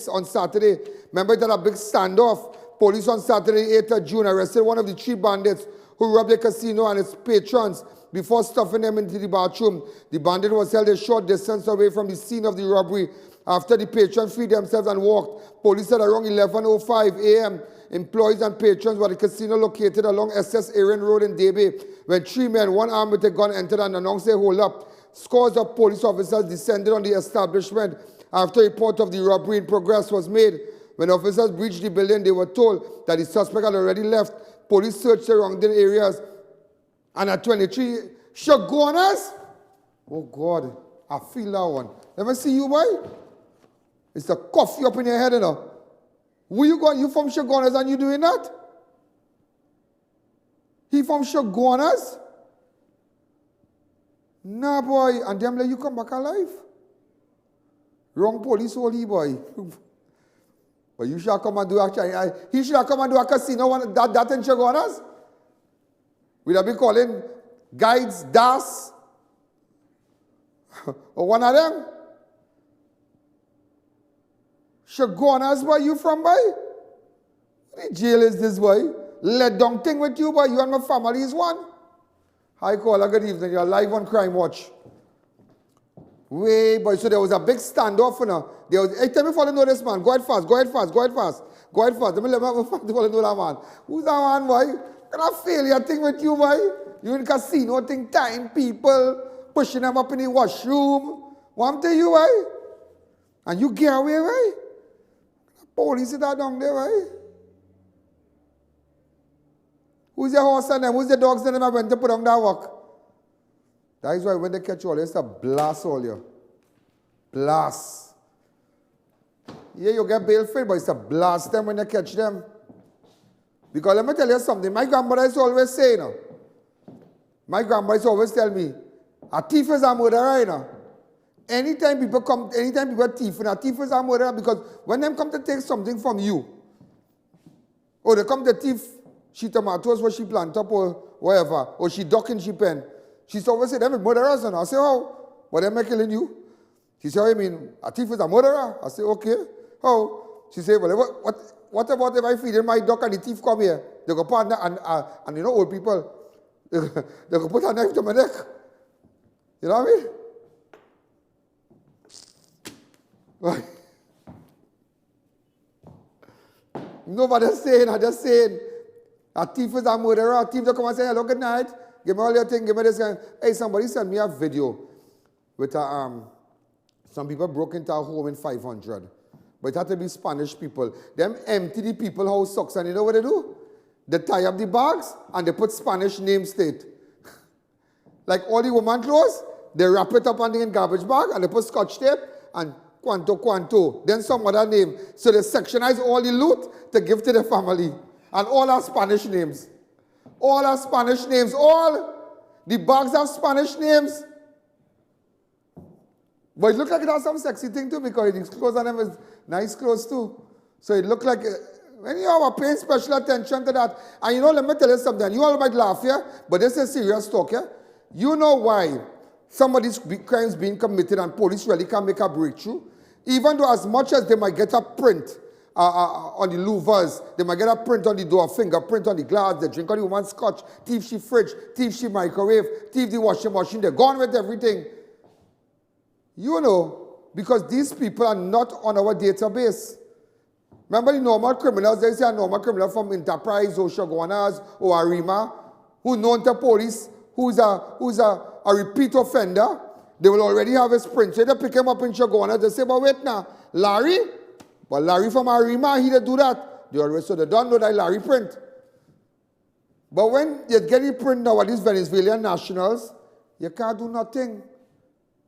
S2: on Saturday. Remember that a big standoff? Police on Saturday, 8th of June, arrested one of the 3 bandits who robbed the casino and its patrons before stuffing them into the bathroom. The bandit was held a short distance away from the scene of the robbery after the patrons freed themselves and walked. Police said around 11:05 a.m., employees and patrons were at the casino located along SS Aaron Road in Debe when 3 men, one armed with a gun, entered and announced a hold-up. Scores of police officers descended on the establishment after a report of the robbery in progress was made. When officers breached the building, they were told that the suspect had already left. Police searched surrounding areas, and at 23 Shaguanas. Oh God, I feel that one. Let me see you, boy. It's a coffee up in your head, you know. Where you going? You from Shaguanas and you doing that? He from Shaguanas? Nah, boy. And them let you come back alive. Wrong police only, boy. But you should come and do he should come and do a casino that in Shaguanas. We'd have been calling guides Das or one of them. Shaguanas, boy, you from, boy? What jail is this, boy? Let down thing with you, boy. You and my family is one. Hi, caller, good evening. You're live on Crime Watch. Wait, boy, so there was a big standoff, you know. Hey, tell me if I know this man. Go ahead fast, go ahead fast, go ahead fast. Go ahead fast. Let me know that man. Who's that man, boy? Can I fail your thing with you, boy? You in casino thing, time people, pushing them up in the washroom. What I'm telling you, boy? And you get away, boy? Police is that down there, boy? Who's your horse and them? Who's the dogs and them I went to put on that work? That is why when they catch you all, it's a blast all you. Blast. Yeah, you get bail free, but it's a blast them when they catch them. Because let me tell you something, my grandmother is always saying, my grandmother is always tell me, a thief is a murderer, you know. Anytime people thief, a thief is a murderer because when them come to take something from you, or they come to thief, she tomatoes what she plant up or whatever, or she duck in she pen. She's always say, them are murderers. And I say, how? But them are killing you. She said, I mean, a thief is a murderer. I say, okay. How? She said, well, what about if I feed in my duck and the thief come here? They go put and you know old people, they go put a knife to my neck. You know what I mean? Right. Nobody's saying, I'm just saying, a thief is a murderer. A thief to come and say, hello, good night. Give me all your thing, give me this. Hey, somebody sent me a video with some people broke into a home in 500. But it had to be Spanish people. Them empty the people house socks, and you know what they do? They tie up the bags and they put Spanish names to it. Like all the woman clothes, they wrap it up on the garbage bag and they put scotch tape and Quanto, then some other name. So they sectionize all the loot to give to the family. And all our Spanish names. All our Spanish names. All the bags have Spanish names. But it looks like it has some sexy thing too because the clothes on them is nice clothes too. So it looks like, when you are paying special attention to that, and you know, let me tell you something, you all might laugh here, but this is serious talk here. You know why some of these crimes being committed and police really can't make a breakthrough? Even though as much as they might get a print on the louvers. They might get a print on the door, fingerprint on the glass, they drink on the woman's scotch, thief she fridge, thief she microwave, thief the washing machine. They're gone with everything. You know, because these people are not on our database. Remember the normal criminals, they say a normal criminal from Enterprise or Shogunas or Arima, who known to police, who's a repeat offender. They will already have his print. So they pick him up in Shogunas, they say, but wait now, Larry? But Larry from Arima, he didn't do that. So they don't know that Larry print. But when you get the print now with these Venezuelan nationals, you can't do nothing.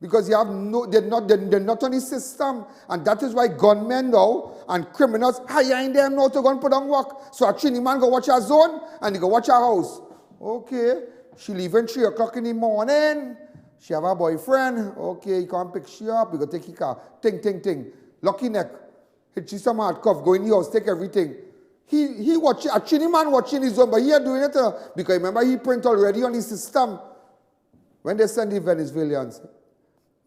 S2: Because you have they're not on the system. And that is why gunmen now and criminals hiring them now to go and put on work. So a Trini man go watch her zone and he go watch her house. Okay, she leaving 3 o'clock in the morning. She have a boyfriend. Okay, he can't pick she up. He go take his car. Ting. Lucky neck. Hit she some hard cuff. Go in the house, take everything. He watching, a Trini man watching his zone, but he are doing it because remember he print already on the system. When they send the Venezuelans.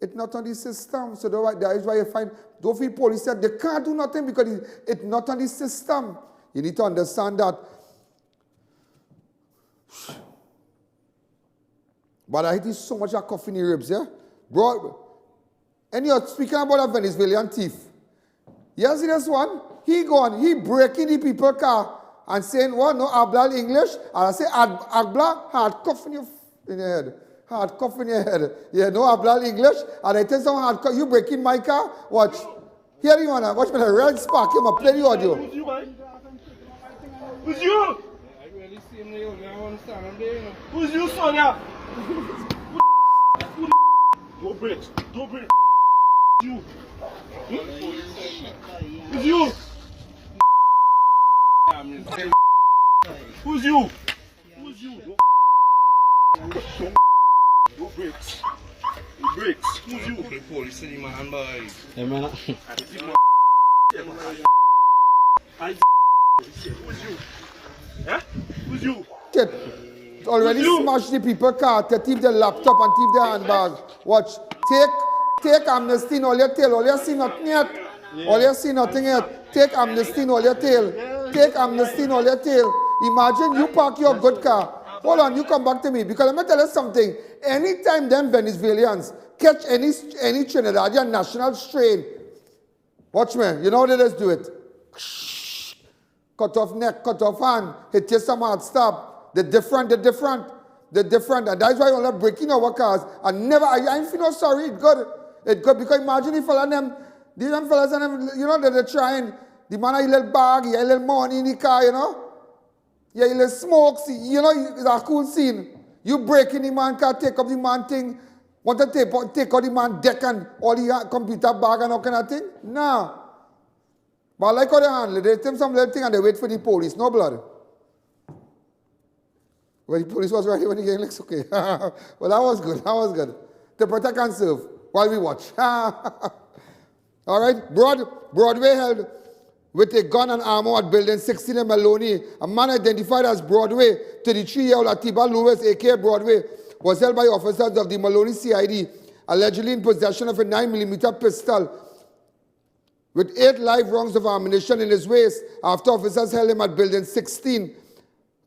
S2: It's not on the system. So that is why you find, those police said they can't do nothing because it's not on the system. You need to understand that. But I hate so much of cough in the ribs, yeah? Bro, and you're speaking about a Venezuelan thief. You see this one? He breaking the people's car and saying, what, no, habla English? And I say, habla, hard cough in your head. Hard cough in your head. Yeah, no, habla English. And I tell some hard cough. You breaking my car? Watch. Here you wanna watch me the red spark. You play the audio.
S17: Who's you, man? Who's you? I really see him there. I understand. I'm there, you know. Who's you, Sonia? Don't break. You. Who's you? Who's you? Who's you? Who breaks? Who breaks? Who's you? The police in my hand, boy. Hey, man. Who's you? Huh? Who's you?
S2: Already smashed the people's car to thief their laptop and thief their handbag. Watch. Take amnesty in all your tail. All you see nothing yet. All you see nothing yet. Take amnesty in all your tail. Take amnesty in all your tail. Imagine you park your good car. Hold on, you come back to me. Because let me tell you something. Anytime them Venezuelans catch any Trinidadian national strain, watch me. You know how they just do it? Cut off neck, cut off hand. Hit you some hard stab. They're different. And that's why we're breaking our cars. And never, I ain't feel no sorry. It's good. Because imagine if all of them, these fellas and them, you know, they're trying. The man has a little bag, he has a little money in the car, you know. Yeah, he little smokes, you know, it's a cool scene. You break in the man car, take up the man thing, want to take out the man deck and all the computer bag and all kind of thing? Nah. But I like how they handle it. They take some little thing and they wait for the police. No blood. Well, the police was right when the gang looks okay. Well, that was good. To protect and serve while we watch. All right, Broadway held with a gun and armor at building 16 in Maloney. A man identified as Broadway, 33-year-old Atiba Lewis, a.k.a. Broadway, was held by officers of the Maloney CID, allegedly in possession of a 9mm pistol with 8 live rounds of ammunition in his waist after officers held him at building 16.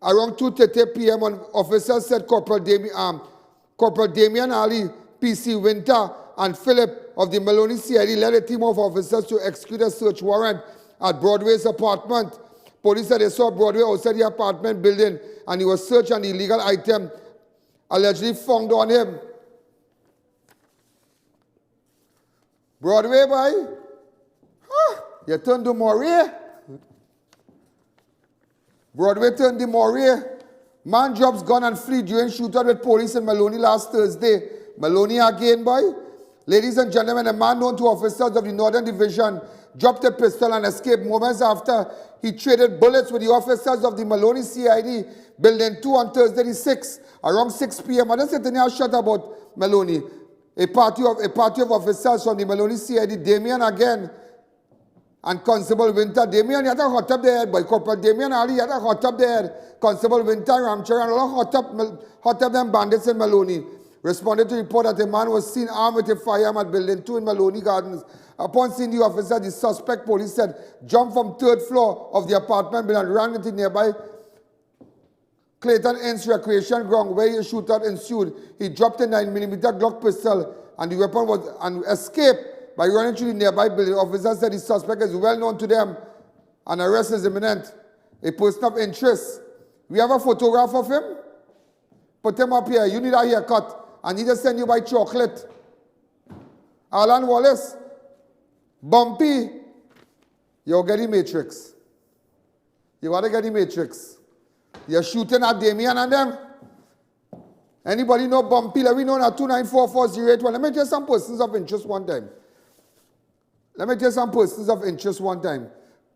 S2: Around 2:30 p.m. officers said Corporal Damian Ali, PC Winter, and Philip of the Maloney CID led a team of officers to execute a search warrant at Broadway's apartment. Police said they saw Broadway outside the apartment building and he was searched and the illegal item allegedly found on him. Broadway, boy? Huh? You turned to Maury? Broadway turned to Maury. Man drops gun and flee during shootout with police in Maloney last Thursday. Maloney again, boy? Ladies and gentlemen, a man known to officers of the Northern Division dropped a pistol and escaped moments after he traded bullets with the officers of the Maloney CID, Building 2 on Thursday the 6th, around 6 p.m. I just said to shut about Maloney. A party of officers from the Maloney CID, Damian again, and Constable Winter. Damian, you had a hot up there, boy. Corporal Damian Ali, you had a hot up there. Constable Winter, Ramcher, and all hot up them bandits in Maloney responded to report that a man was seen armed with a firearm at Building 2 in Maloney Gardens. Upon seeing the officer, the suspect, police said, jumped from 3rd floor of the apartment building and ran into nearby Clayton Inns Recreation Ground, where a shootout ensued. He dropped a 9mm Glock pistol and the weapon was escaped by running through the nearby building. Officers said the suspect is well known to them and arrest is imminent. A person of interest. We have a photograph of him. Put him up here. You need a haircut. I need to send you by chocolate. Alan Wallace. Bumpy. You're getting Matrix. You want to get the Matrix. You're shooting at Damien and them. Anybody know Bumpy? Let me know now. 2944081. Let me tell some persons of interest one time.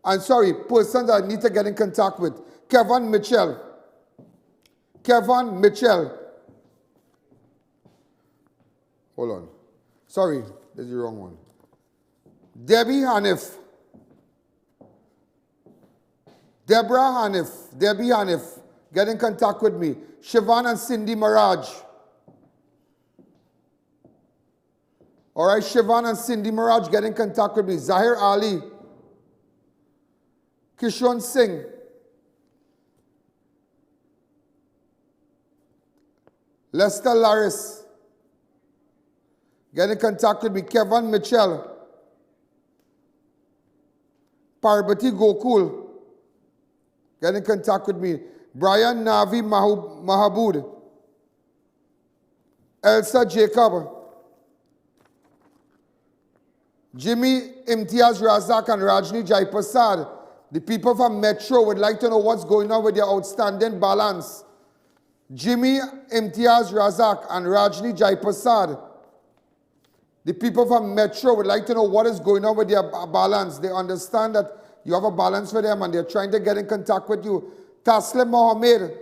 S2: I'm sorry, persons that I need to get in contact with. Kevin Mitchell. Hold on. Sorry, that's the wrong one. Debbie Hanif. Deborah Hanif. Debbie Hanif. Get in contact with me. Siobhan and Cindy Mirage. All right, Siobhan and Cindy Mirage, get in contact with me. Zahir Ali. Kishon Singh. Lester Laris. Get in contact with me. Kevin Mitchell. Parvati Gokul. Get in contact with me. Brian Navi Mahabud. Elsa Jacob. Jimmy Imtiaz Razak and Rajni Jaipasad. The people from Metro would like to know what's going on with their outstanding balance. Jimmy Imtiaz Razak and Rajni Jaipasad. The people from Metro would like to know what is going on with their balance. They understand that you have a balance for them and they're trying to get in contact with you. Taslim Mohammed.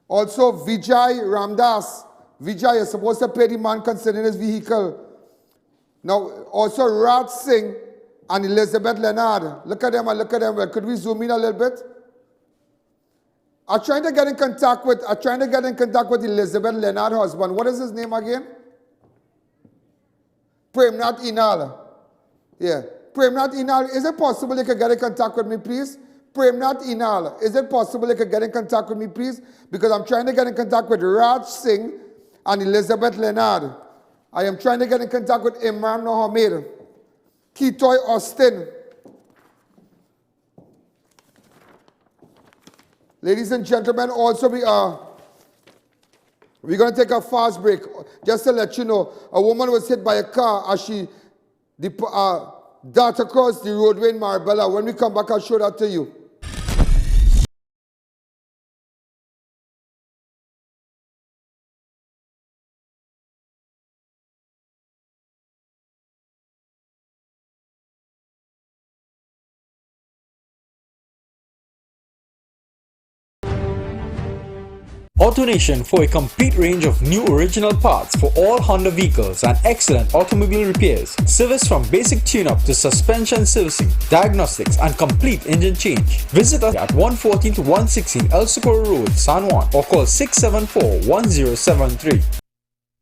S2: Also Vijay Ramdas. Vijay is supposed to pay the man concerning his vehicle. Now, also Raj Singh and Elizabeth Leonard. Look at them and look at them. Well, could we zoom in a little bit? I'm trying to get in contact with Elizabeth Leonard's husband. What is his name again? Premnath Inal. Yeah. Premnath Inal, is it possible you could get in contact with me, please? Premnath Inal, is it possible you could get in contact with me, please? Because I'm trying to get in contact with Raj Singh and Elizabeth Leonard. I am trying to get in contact with Imran Mohammed. Kitoy Austin. Ladies and gentlemen, also we're going to take a fast break. Just to let you know, a woman was hit by a car as she darted across the roadway in Marbella. When we come back, I'll show that to you.
S18: AutoNation for a complete range of new original parts for all Honda vehicles and excellent automobile repairs. Service from basic tune-up to suspension servicing, diagnostics and complete engine change. Visit us at 114 to 116 El Socorro Road, San Juan or call 674-1073.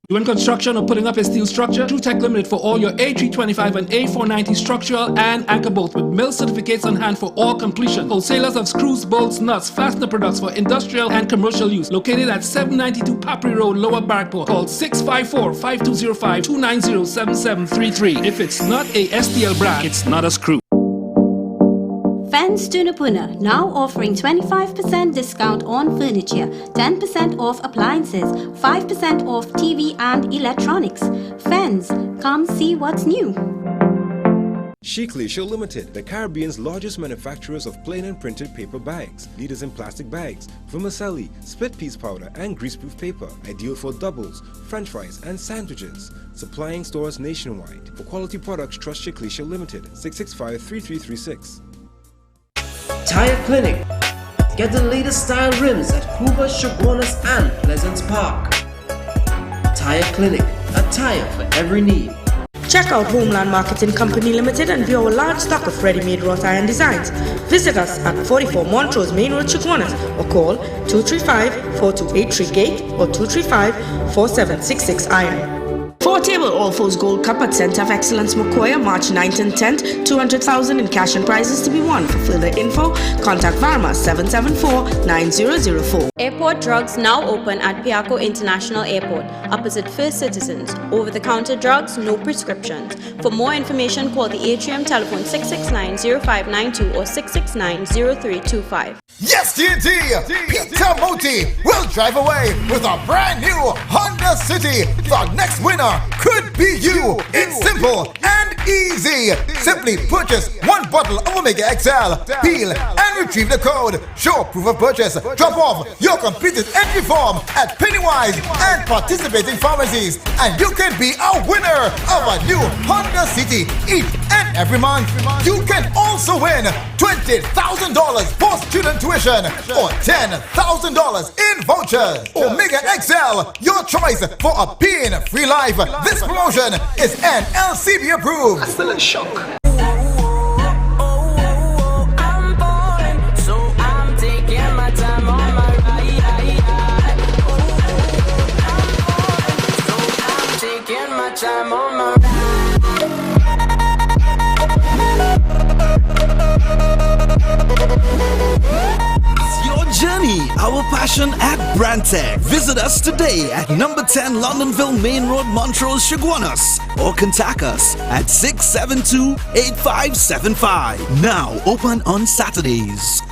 S5: Doing construction or putting up a steel structure? True Tech Limited for all your A325 and A490 structural and anchor bolts with mill certificates on hand for all completion. Wholesalers of screws, bolts, nuts, fastener products for industrial and commercial use. Located at 792 Papri Road, Lower Barkport. Call 654-5205-290-7733. If it's not a STL brand, it's not a screw.
S7: Fans Tunapuna now offering 25% discount on furniture, 10% off appliances, 5% off TV and electronics. Fans, come see what's new.
S19: Sheikleisha Limited, the Caribbean's largest manufacturers of plain and printed paper bags, leaders in plastic bags, vermicelli, split piece powder and greaseproof paper, ideal for doubles, french fries and sandwiches. Supplying stores nationwide. For quality products, trust Sheikleisha Limited, 665-3336.
S20: Tire Clinic. Get the latest style rims at Kruger, Chaguanas and Pleasance Park. Tire Clinic, a tire for every need.
S11: Check out Homeland Marketing Company Limited and view our large stock of ready-made wrought iron designs. Visit us at 44 Montrose Main Road, Chaguanas, or call 235-4283 Gate or 235-4766 Iron. 4-table All Fours Gold Cup at Center of Excellence Mokoya, March 9th and 10th, 200,000 in cash and prizes to be won. For further info, contact Varma 774-9004.
S4: Airport drugs now open at Piaco International Airport, opposite First Citizens. Over-the-counter drugs, no prescriptions. For more information, call the atrium telephone 669-0592 or 669-0325.
S10: Yes, TNT! Peter Moti will drive away with a brand new Honda City. The next winner could be you. It's simple and easy. Simply purchase one bottle of Omega XL, peel and retrieve the code. Show proof of purchase. Drop off your completed entry form at Pennywise and participating pharmacies, and you can be a winner of a new Honda City each and every month. You can also win $20,000 for student tuition or $10,000 in vouchers. Omega XL, your choice for a pain-free life. This promotion is NLCB approved. I'm still in shock.
S1: Time on my
S6: Your journey, our passion at Brandtech. Visit us today at number 10 Londonville Main Road, Montrose, Chaguanas, or contact us at 672-8575. Now open on Saturdays.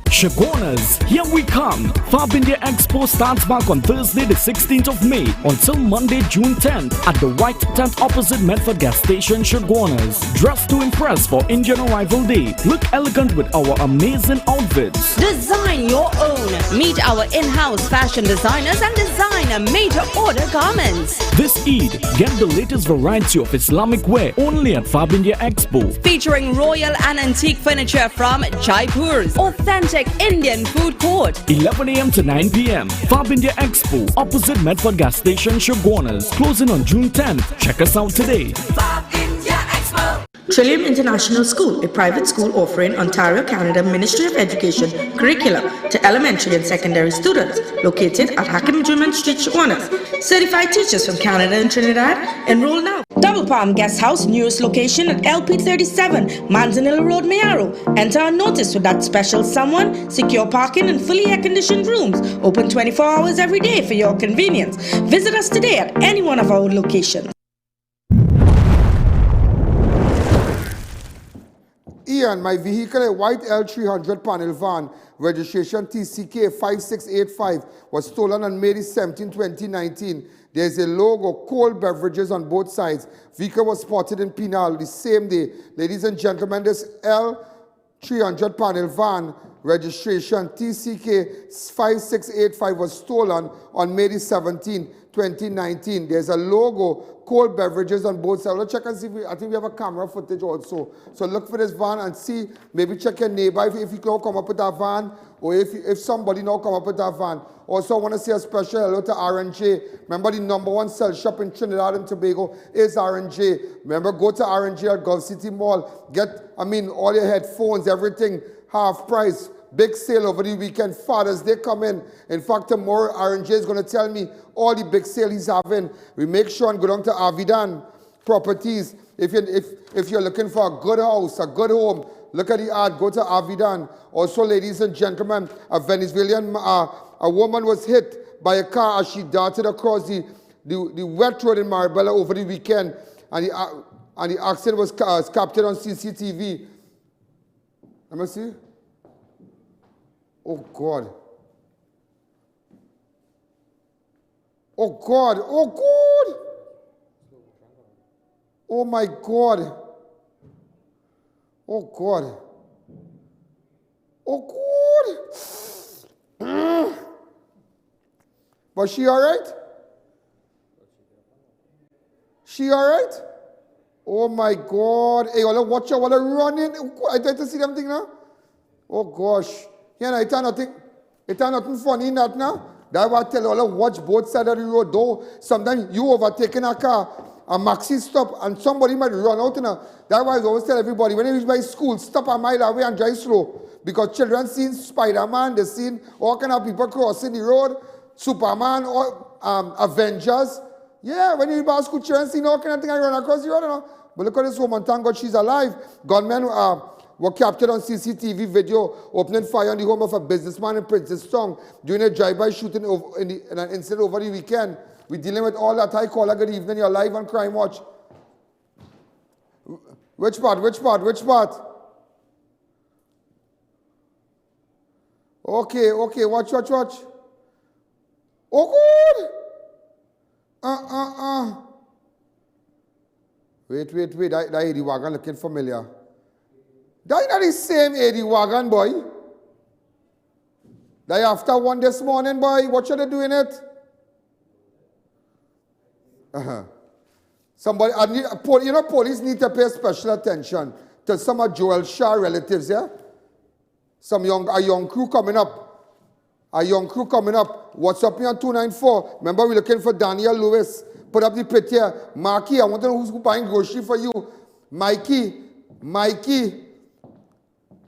S3: Chaguanas, here we come! Fab India Expo starts back on Thursday the 16th of May until Monday June 10th at the White Tent opposite Medford Gas Station, Chaguanas. Dress to impress for Indian Arrival Day. Look elegant with our amazing outfits.
S4: Design your own. Meet our in-house fashion designers and design a made-to-order garments.
S3: This Eid, get the latest variety of Islamic wear only at Fab India Expo.
S4: Featuring royal and antique furniture from Jaipur's authentic Indian food court.
S3: 11 a.m. to 9 p.m. Fab India Expo, opposite Medford Gas Station, Chaguanas. Closing on June 10th. Check us out today.
S11: Fab India Expo. Trillium International School, a private school offering Ontario, Canada Ministry of Education curricula to elementary and secondary students, located at Hakim Juman Street, Chaguanas. Certified teachers from Canada and Trinidad. Enroll now. Double Palm Guest House, newest location at LP 37, Manzanilla Road, Mayaro. Enter unnoticed with that special someone, secure parking and fully air-conditioned rooms. Open 24 hours every day for your convenience. Visit us today at any one of our locations.
S2: I.A.N, my vehicle, a white L300 panel van, registration TCK 5685, was stolen on May 17, 2019. There is a logo, cold beverages on both sides. Vehicle was spotted in Penal the same day. Ladies and gentlemen, this L300 panel van, registration TCK 5685, was stolen on May 17, 2019. There's a logo, cold beverages on both sides. Let's check and see if I think we have a camera footage also. So look for this van and see, maybe check your neighbor if you can come up with that van, or if somebody now come up with that van. Also, I want to say a special hello to R&J. Remember, the #1 sell shop in Trinidad and Tobago is R&J. Remember, go to R&J at Gulf City Mall. Get, all your headphones, everything, half price. Big sale over the weekend. Fathers, they come in. In fact, tomorrow, R&J is going to tell me all the big sale he's having. We make sure and go down to I.A.N Properties. If you're looking for a good house, a good home, look at the ad, go to I.A.N. Also, ladies and gentlemen, a Venezuelan a woman was hit by a car as she darted across the wet road in Marabella over the weekend, and the accident was captured on CCTV. Let me see. Oh, God. Oh, God. Oh, God. Oh, my God. Oh, God. Oh, God. Was she all right? She all right? Oh, my God. Hey, watch out, running. I try to see them thing now. Oh, gosh. Yeah, it's nothing funny in that now. That's why I tell you, watch both sides of the road, though. Sometimes you overtaking a car maxi stop and somebody might run out. That's why I always tell everybody, when you reach my school, stop a mile away and drive slow. Because children seen Spider-Man, they seen all kind of people crossing the road, Superman, or Avengers. Yeah, when you reach my school, children seen all kind of things run across the road. But look at this woman, thank God she's alive. Gunmen were captured on CCTV video opening fire on the home of a businessman in Princeton during a drive-by shooting in an incident over the weekend. We're dealing with all that. Hi, caller, good evening. You're live on Crime Watch. Which part? Okay, watch. Oh, good. Wait. That 80 wagon looking familiar. That not the same 80 wagon, boy. That after one this morning, boy. What should they doing it? Somebody, police need to pay special attention to some of Joel Shaw relatives, yeah? A young crew coming up. What's up here on 294? Remember, we're looking for Daniel Lewis. Put up the pit here. Marky, I want to know who's buying grocery for you. Mikey,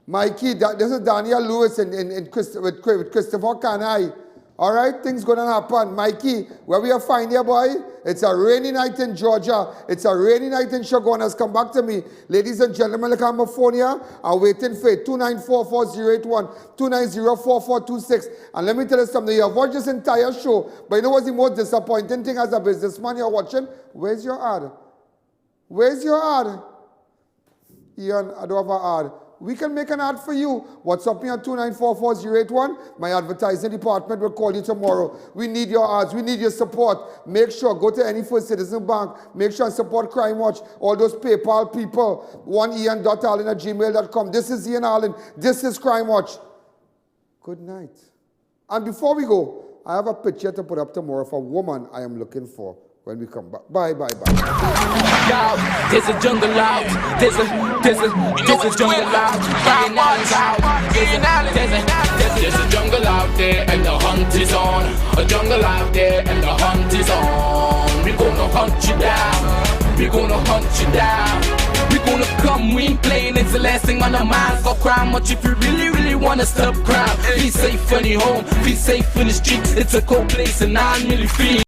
S2: this is Daniel Lewis with Christopher Canai. All right, things going to happen. Mikey, where we are fine here, boy? It's a rainy night in Georgia. It's a rainy night in Chaguanas. Come back to me. Ladies and gentlemen, look at my phone here. I'm waiting for it. 294-4081, 290-4426. And let me tell you something. You have watched this entire show, but you know what's the most disappointing thing as a businessman you're watching? Where's your ad? Ian, I don't have an ad. We can make an ad for you. What's up here on 294-4081? My advertising department will call you tomorrow. We need your ads. We need your support. Make sure, go to any First Citizen Bank. Make sure and support Crime Watch. All those PayPal people. 1ian.allen@gmail.com. This is Ian Allen. This is Crime Watch. Good night. And before we go, I have a picture to put up tomorrow for a woman I am looking for when we come back. Bye.
S1: Yo, there's a jungle out. There's a jungle out. There's a jungle out there and the hunt is on. A jungle out there and the hunt is on. We're gonna hunt you down. We're gonna come, we ain't playing. It's the last thing on our minds. For crime much if you really wanna stop crime. Be safe in your home, be safe in the streets. It's a cold place and I'm really free.